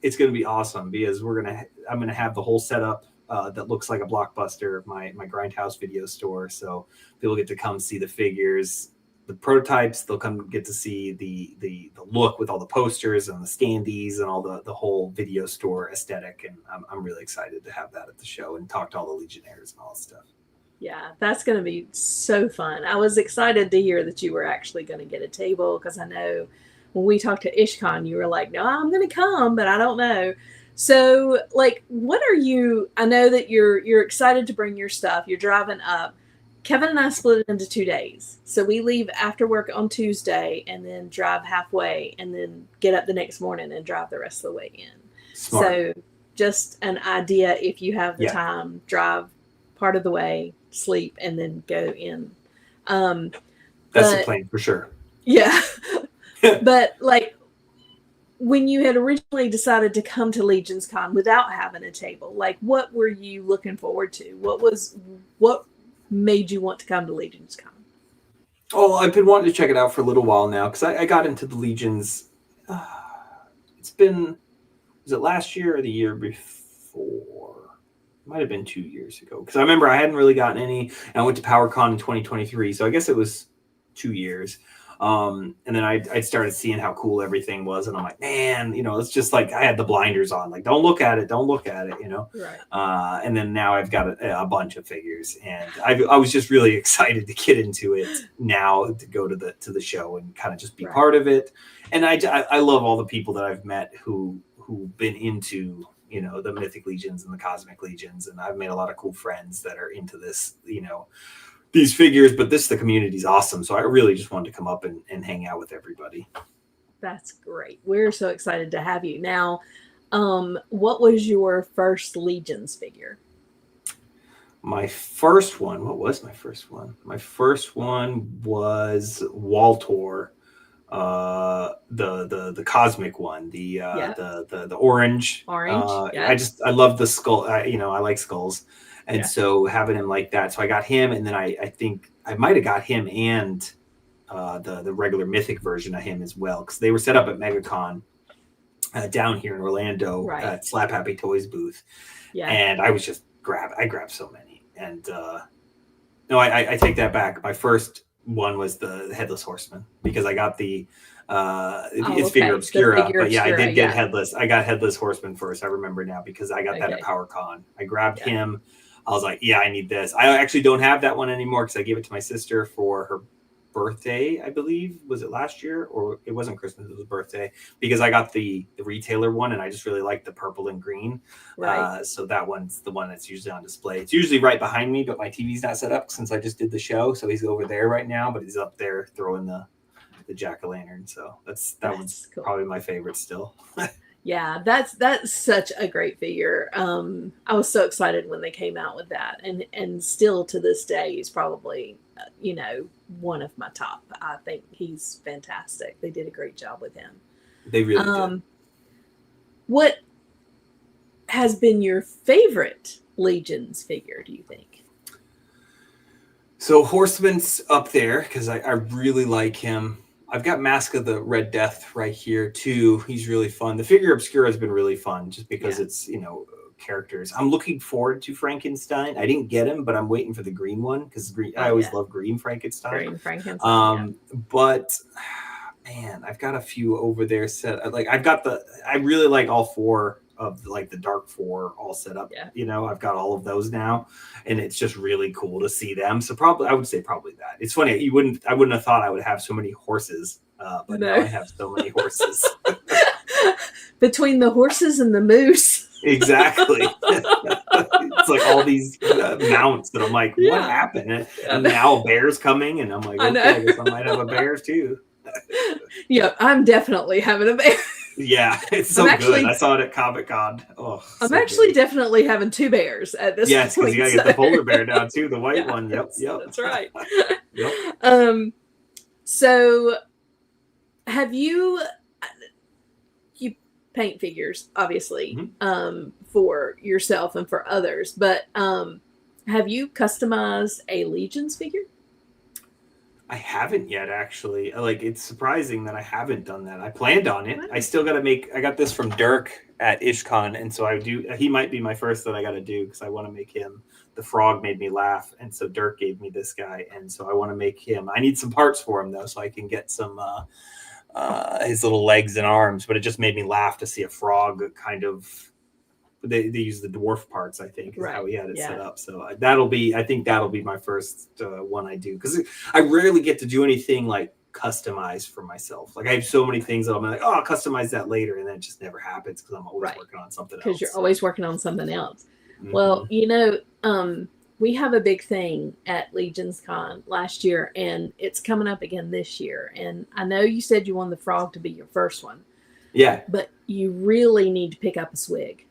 it's going to be awesome because I'm going to have the whole setup that looks like a Blockbuster, my Grindhouse video store. So people get to come see the figures, the prototypes. They'll come get to see the look with all the posters and the standees and all the whole video store aesthetic. And I'm really excited to have that at the show and talk to all the Legionnaires and all that stuff. Yeah, that's going to be so fun. I was excited to hear that you were actually going to get a table because I know when we talked to IshCon, you were like, no, I'm going to come, but I don't know. So, like, what are you? I know that you're excited to bring your stuff. You're driving up. Kevin and I split it into 2 days. So we leave after work on Tuesday and then drive halfway and then get up the next morning and drive the rest of the way in. Smart. So just an idea, if you have the time, drive part of the way, sleep, and then go in. That's the plan for sure. Yeah. But like when you had originally decided to come to LegionsCon without having a table, like what were you looking forward to? What made you want to come to LegionsCon? Oh, I've been wanting to check it out for a little while now because I got into the Legions. Was it last year or the year before? It might have been 2 years ago because I remember I hadn't really gotten any. And I went to PowerCon in 2023, so I guess it was 2 years. And then I started seeing how cool everything was, and I'm like, man, it's just like I had the blinders on, like don't look at it, Right. And then now I've got a bunch of figures, and I was just really excited to get into it now, to go to the show and kind of just be part of it. And I love all the people that I've met who've been into the Mythic Legions and the Cosmic Legions, and I've made a lot of cool friends that are into this these figures, but the community is awesome. So I really just wanted to come up and hang out with everybody. That's great. We're so excited to have you. Now, what was your first Legions figure? My first one, what was my first one? My first one was Waltor, the cosmic one, the orange. I love the skull. I like skulls. And so having him like that, so I got him, and then I think I might have got him and the regular mythic version of him as well, because they were set up at MegaCon down here in Orlando at Slap Happy Toys booth. Yeah. And I was just I grabbed so many. And no, I take that back. My first one was the Headless Horseman, because I got it's figure obscura, but I did get Headless. I got Headless Horseman first. I remember now because I got that at PowerCon. I grabbed him. I was like, I need this. I actually don't have that one anymore because I gave it to my sister for her birthday, I believe. Was it last year? Or it wasn't Christmas, it was birthday. Because I got the retailer one, and I just really like the purple and green. Right. So that one's the one that's usually on display. It's usually right behind me, but my TV's not set up since I just did the show. So he's over there right now, but he's up there throwing the jack-o'-lantern. So that one's cool. Probably my favorite still. Yeah, that's such a great figure. I was so excited when they came out with that, and still to this day, he's probably one of my top. I think he's fantastic. They did a great job with him. They really did. What has been your favorite Legions figure, do you think? So Horseman's up there because I really like him. I've got Mask of the Red Death right here too. He's really fun. The figure obscura has been really fun just because it's, characters. I'm looking forward to Frankenstein. I didn't get him, but I'm waiting for the green one because I always love green Frankenstein. Green Frankenstein. But man, I've got a few over there set. I really like all four of the Dark Four all set up. Yeah. I've got all of those now, and it's just really cool to see them. So I would say that. It's funny. I wouldn't have thought I would have so many horses, but now I have so many horses. Between the horses and the moose. Exactly. It's like all these mounts that I'm like, what happened? And now a bear's coming, and I'm like, okay, I guess I might have a bear too. Yeah, I'm definitely having a bear. Yeah, it's so good. I saw it at Comic-Con. Oh, I'm actually definitely having 2 bears at this point. Yes, because you got to get the polar bear now too, the white one. Yep. That's right. Yep. So have you paint figures, obviously, for yourself and for others, but Have you customized a Legions figure? I haven't yet, actually. Like, it's surprising that I haven't done that. I planned on it. I still got to make. I got this from Dirk at IshCon, and so I do. He might be my first that I got to do because I want to make him. The frog made me laugh, and so Dirk gave me this guy, and so I want to make him. I need some parts for him though, so I can get some his little legs and arms. But it just made me laugh to see a frog kind of. They use the dwarf parts, I think, is how he had it set up. So I think that'll be my first one I do, because I rarely get to do anything like customized for myself. Like, I have so many things that I'm like, oh, I'll customize that later, and then it just never happens because I'm always working on something else. Because you're always working on something else. Mm-hmm. Well, we have a big thing at LegionsCon last year, and it's coming up again this year. And I know you said you wanted the frog to be your first one. Yeah. But you really need to pick up a swig.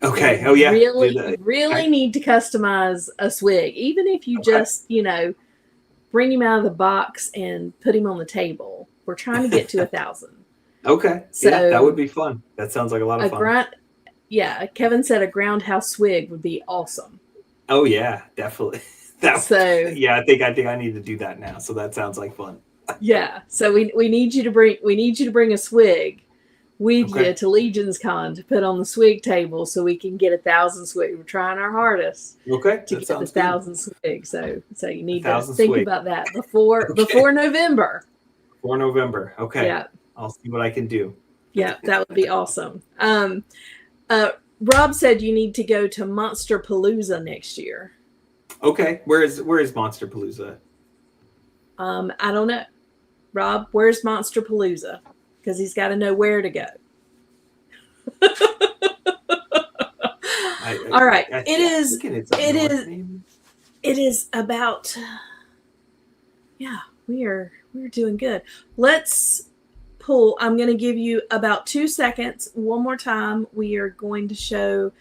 Okay. Oh, yeah. Really need to customize a swig. Even if you just, bring him out of the box and put him on the table. We're trying to get to 1,000. Okay. So yeah, that would be fun. That sounds like a lot of fun. Kevin said a Grindhouse swig would be awesome. Oh, yeah, definitely. I think I need to do that now. So that sounds like fun. Yeah. So we need you to bring a swig with you to LegionsCon to put on the swig table so we can get 1,000 swigs. We're trying our hardest to get 1,000 swigs. So you need to think about that before November. Before November. Okay. Yeah. I'll see what I can do. Yeah, that would be awesome. Rob said you need to go to Monster Palooza next year. Okay. Where is Monster Palooza? I don't know. Rob, where's Monster Palooza? Because he's got to know where to go. All right. It is about. Yeah, we're doing good. Let's pull. I'm going to give you about 2 seconds. One more time. We are going to show.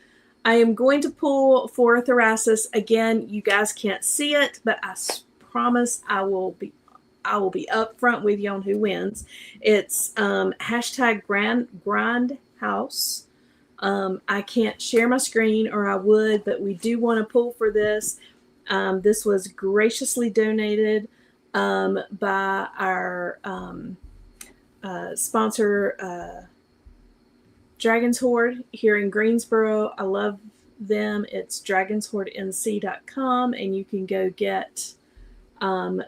I am going to pull for Thrasis again. You guys can't see it, but I promise I will be up front with you on who wins. It's hashtag Grindhouse. I can't share my screen, or I would, but we do want to pull for this. This was graciously donated by our sponsor, Dragon's Horde here in Greensboro. I love them. It's dragonshordenc.com, and you can go get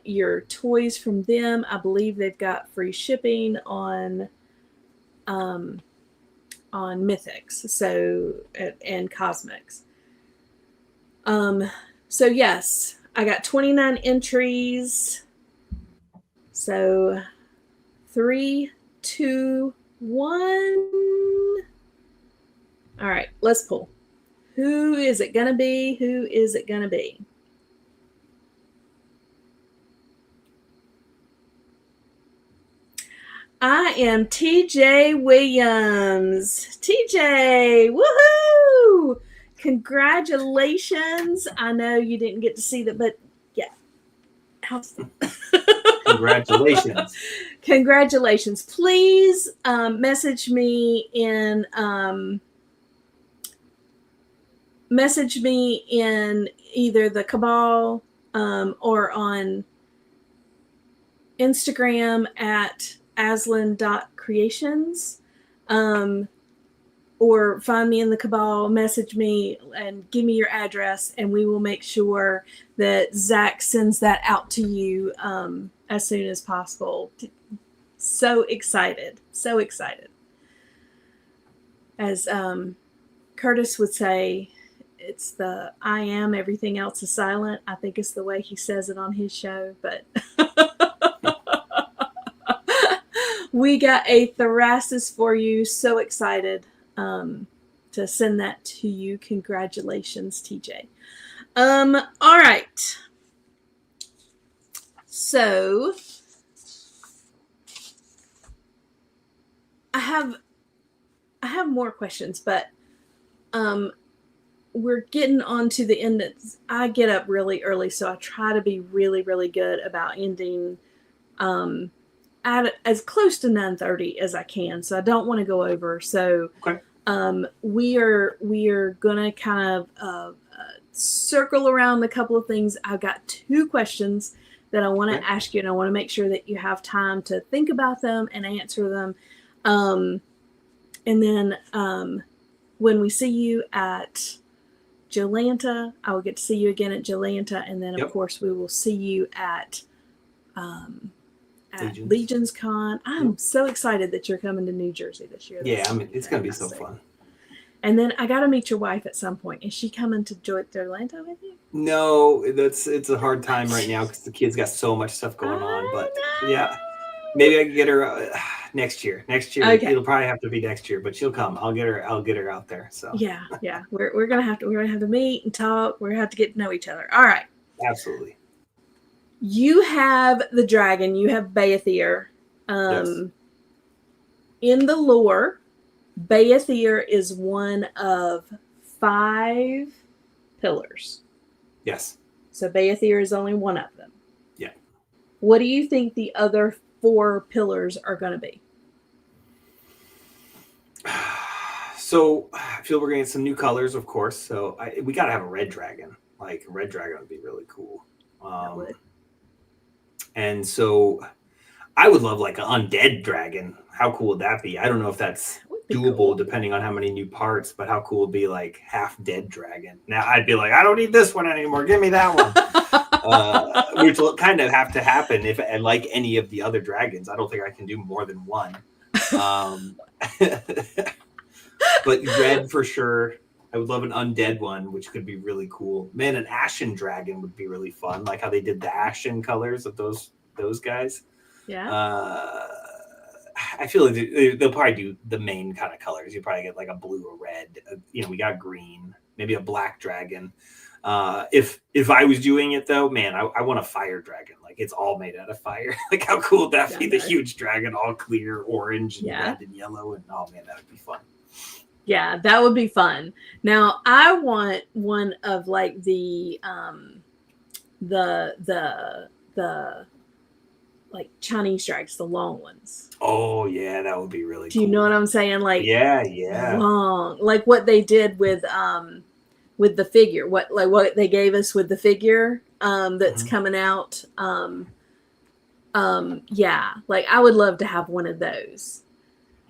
your toys from them. I believe they've got free shipping on Mythics, and Cosmics. So yes, I got 29 entries. So 3, 2, 1. All right, let's pull. Who is it gonna be? Who is it gonna be? I am TJ Williams. TJ, woohoo! Congratulations. I know you didn't get to see that, but yeah. Congratulations. Congratulations. Please message me in either the Cabal or on Instagram at aslan.creations, or find me in the Cabal, message me and give me your address, and we will make sure that Zach sends that out to you as soon as possible. So excited. As Curtis would say, it's the I am, everything else is silent. I think it's the way he says it on his show, but we got a Thrasis for you. So excited to send that to you. Congratulations, TJ. All right. So I have more questions, but we're getting on to the end. I get up really early, so I try to be really, really good about ending at as close to 9:30 as I can. So I don't want to go over. So we are gonna kind of circle around a couple of things. I've got 2 questions that I want to ask you, and I want to make sure that you have time to think about them and answer them. And then when we see you at Jolanta, I will get to see you again at Jolanta, and then of course we will see you at LegionsCon. I'm so excited that you're coming to New Jersey this year. Yeah, I mean, it's going to be so fun. And then I got to meet your wife at some point. Is she coming to Jolanta with you? No, it's a hard time right now because the kids got so much stuff going on. But yeah, maybe I can get her next year. It'll probably have to be next year, but she'll come. I'll get her out there. So yeah. We're gonna have to meet and talk. We're gonna have to get to know each other. All right. Absolutely. You have the dragon. You have Beathir. Yes. In the lore, Beathir is one of 5 pillars. Yes. So Beathir is only one of them. Yeah. What do you think the other 4 pillars are going to be? So I feel we're going to get some new colors, of course. So we got to have a red dragon. Like, a red dragon would be really cool. That would. And so I would love like an undead dragon. How cool would that be? I don't know if that's doable depending on how many new parts, but how cool would be like half dead dragon? Now I'd be like, I don't need this one anymore. Give me that one. Which will kind of have to happen if, and like any of the other dragons, I don't think I can do more than one. But red for sure. I would love an undead one, which could be really cool. Man, an ashen dragon would be really fun, like how they did the ashen colors of those guys. Yeah. I feel like they'll probably do the main kind of colors. You probably get like a blue or red. We got green, maybe a black dragon. If I was doing it though, man, I want a fire dragon. Like it's all made out of fire. Like how cool would that be? The huge dragon, all clear, orange, and red and yellow, and oh man, that would be fun. Yeah, that would be fun. Now I want one of like the like Chinese dragons, the long ones. Oh yeah, that would be really cool. Do you know what I'm saying? Like yeah. Long. Like what they did with the figure. What they gave us with the figure that's coming out. Yeah. Like I would love to have one of those.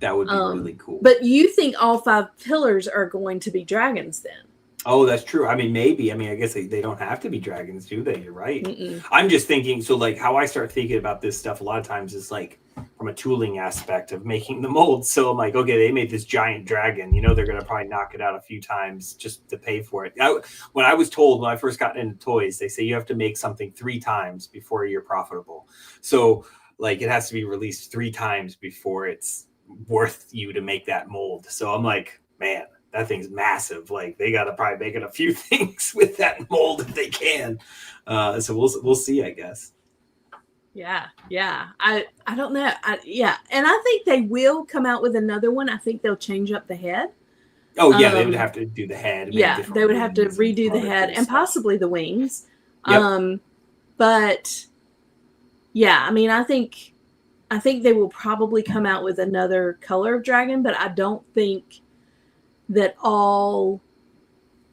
That would be really cool. But you think all 5 pillars are going to be dragons then? Oh, that's true. I mean, maybe. I mean, I guess they don't have to be dragons, do they? You're right. Mm-mm. I'm just thinking, so like how I start thinking about this stuff a lot of times is like from a tooling aspect of making the molds. So I'm like, okay, they made this giant dragon. They're going to probably knock it out a few times just to pay for it. When I was told when I first got into toys, they say you have to make something 3 times before you're profitable. So like it has to be released 3 times before it's worth you to make that mold. So I'm like, man, that thing's massive. Like they got to probably make it a few things with that mold if they can. So we'll see, I guess. Yeah. I don't know. And I think they will come out with another one. I think they'll change up the head. Oh yeah, they would have to do the head. Yeah, they would have to redo the head and possibly the wings. Yep. But yeah, I mean, I think they will probably come out with another color of dragon, but I don't think that all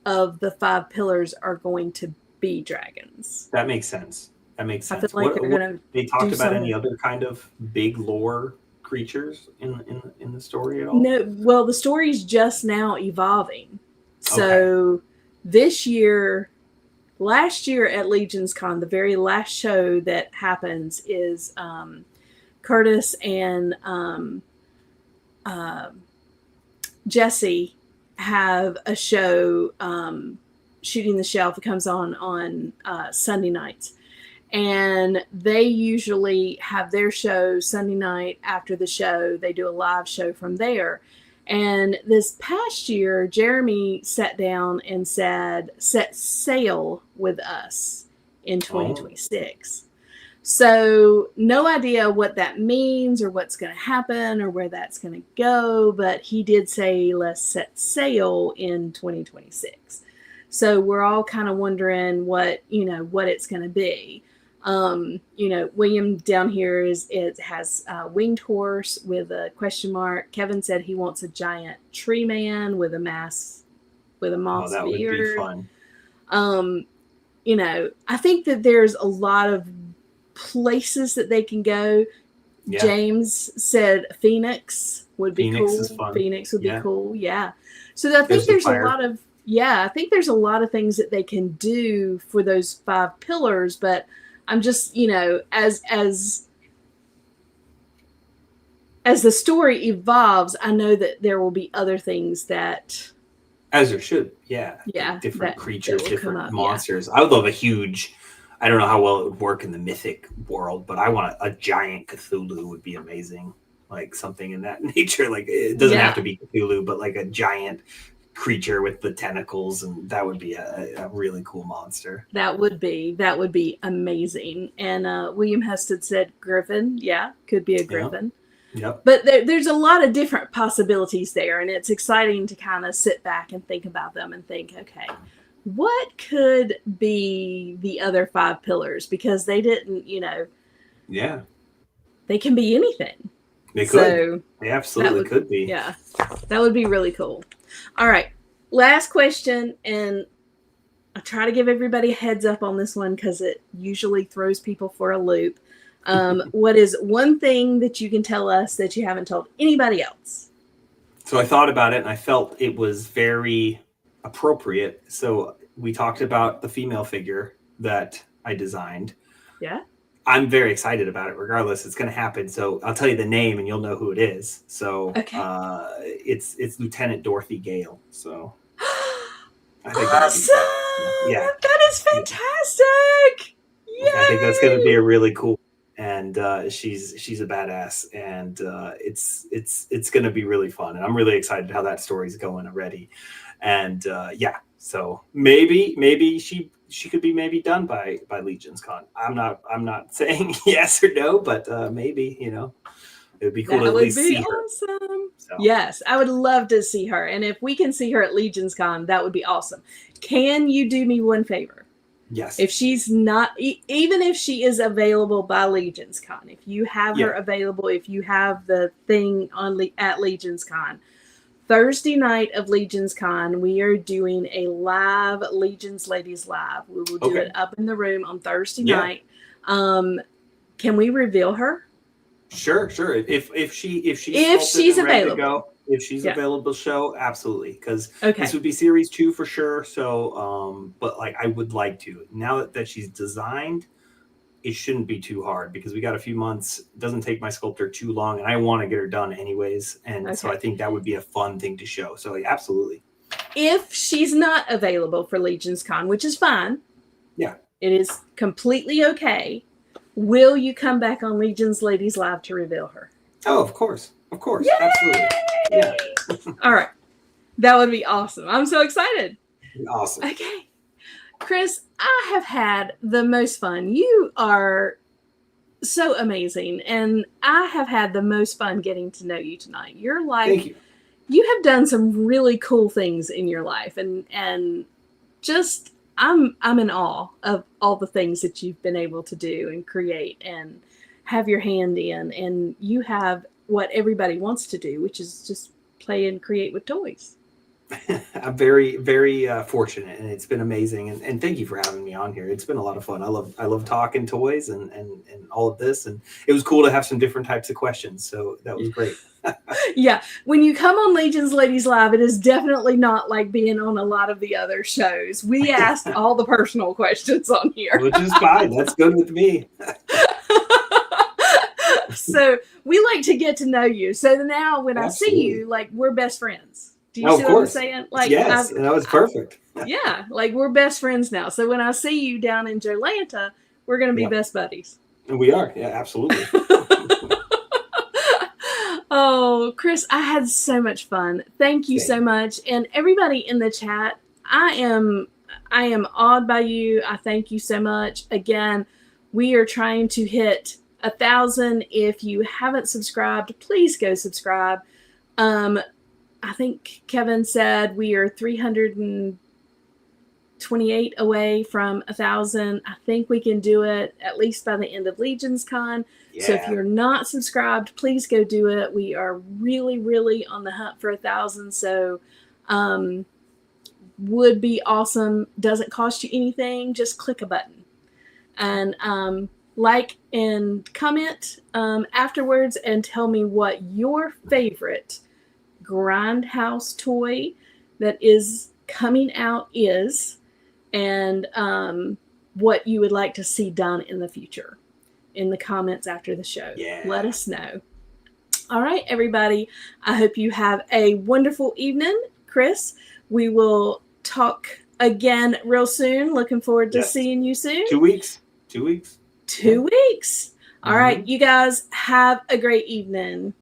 of the 5 pillars are going to be dragons. That makes sense. I feel like they're going to. They talked about any other kind of big lore creatures in the story at all? No. Well, the story's just now evolving. So last year at LegionsCon, the very last show that happens is Curtis and Jesse have a show, Shooting the Shelf. It comes on Sunday nights. And they usually have their show Sunday night. After the show, they do a live show from there. And this past year, Jeremy sat down and said, set sail with us in 2026. So no idea what that means or what's going to happen or where that's going to go. But he did say, let's set sail in 2026. So we're all kind of wondering what it's going to be. William down here has a winged horse with a question mark. Kevin said he wants a giant tree man with a mask, with a moss beard. Would be fun. You know, I think that there's a lot of places that they can go. Yeah. James said Phoenix would be Phoenix cool. is fun. Phoenix would Yeah. be cool. Yeah. So I think there's a lot of, I think there's a lot of things that they can do for those 5 pillars, but I'm just, you know, as the story evolves, I know that there will be other things that, as there should, yeah, different creatures, different monsters. I would love a huge, I don't know how well it would work in the mythic world, but I want a giant Cthulhu would be amazing, like something in that nature. Like it doesn't have to be Cthulhu, but like a giant creature with the tentacles, and that would be a really cool monster. That would be amazing. And William Heston said Griffin, could be a Griffin. Yep. But there's a lot of different possibilities there, and it's exciting to kind of sit back and think about them and think, okay, what could be the other 5 pillars? Because they didn't, you know. Yeah. They can be anything. They could. So they absolutely could be. Yeah. That would be really cool. All right. Last question, and I try to give everybody a heads up on this one because it usually throws people for a loop. What is one thing that you can tell us that you haven't told anybody else? So I thought about it and I felt it was very appropriate. So we talked about the female figure that I designed. Yeah. I'm very excited about it regardless. It's going to happen. So I'll tell you the name and you'll know who it is. So it's Lieutenant Dorothy Gale. So I think awesome. That is fantastic. Yay! I think that's going to be a really cool. And she's a badass, and it's going to be really fun, and I'm really excited how that story's going already. And so maybe she could be done by LegionsCon. I'm not saying yes or no, but maybe, you know, it would be cool to at least see her. Awesome. So. Yes, I would love to see her, and if we can see her at LegionsCon, that would be awesome. Can you do me one favor? Yes. If she's not, even if she is available by LegionsCon, if you have her available, if you have the thing at LegionsCon, Thursday night of LegionsCon, we are doing a live Legions Ladies Live. We will do it up in the room on Thursday night. Can we reveal her? Sure. If she's available. If she's available, show absolutely, because this would be series 2 for sure. So, but like I would like to, now that she's designed, it shouldn't be too hard because we got a few months. It doesn't take my sculptor too long, and I want to get her done anyways. And so I think that would be a fun thing to show. So absolutely. If she's not available for LegionsCon, which is fine, it is completely okay. Will you come back on Legions Ladies Live to reveal her? Oh, of course. Yay! Absolutely. Yeah. All right. That would be awesome. I'm so excited. Awesome. Okay. Chris, I have had the most fun. You are so amazing. And I have had the most fun getting to know you tonight. You're like, thank you. You have done some really cool things in your life. And just, I'm in awe of all the things that you've been able to do and create and have your hand in. And you have what everybody wants to do, which is just play and create with toys. I'm very, very fortunate, and it's been amazing. And thank you for having me on here. It's been a lot of fun. I love talking toys and all of this. And it was cool to have some different types of questions. So that was great. Yeah. When you come on Legions Ladies Live, it is definitely not like being on a lot of the other shows. We asked all the personal questions on here. Which is fine. That's good with me. So we like to get to know you. So now when I see you, like, we're best friends. Do you see what I'm saying? Like, yes, that was perfect. Yeah, like we're best friends now. So when I see you down in Jolanta, we're going to be best buddies. And we are. Yeah, absolutely. Oh, Chris, I had so much fun. Thank you so much. And everybody in the chat, I am awed by you. I thank you so much. Again, we are trying to hit 1,000. If you haven't subscribed, please go subscribe. I think Kevin said we are 328 away from 1,000. I think we can do it at least by the end of LegionsCon. Yeah. So if you're not subscribed, please go do it. We are really, really on the hunt for 1,000. So would be awesome. Doesn't cost you anything. Just click a button and like and comment afterwards and tell me what your favorite Grindhouse toy that is coming out is, and what you would like to see done in the future in the comments after the show. Yeah. Let us know. All right, everybody. I hope you have a wonderful evening. Chris, we will talk again real soon. Looking forward to seeing you soon. 2 weeks. 2 weeks. 2 weeks. All right, you guys have a great evening.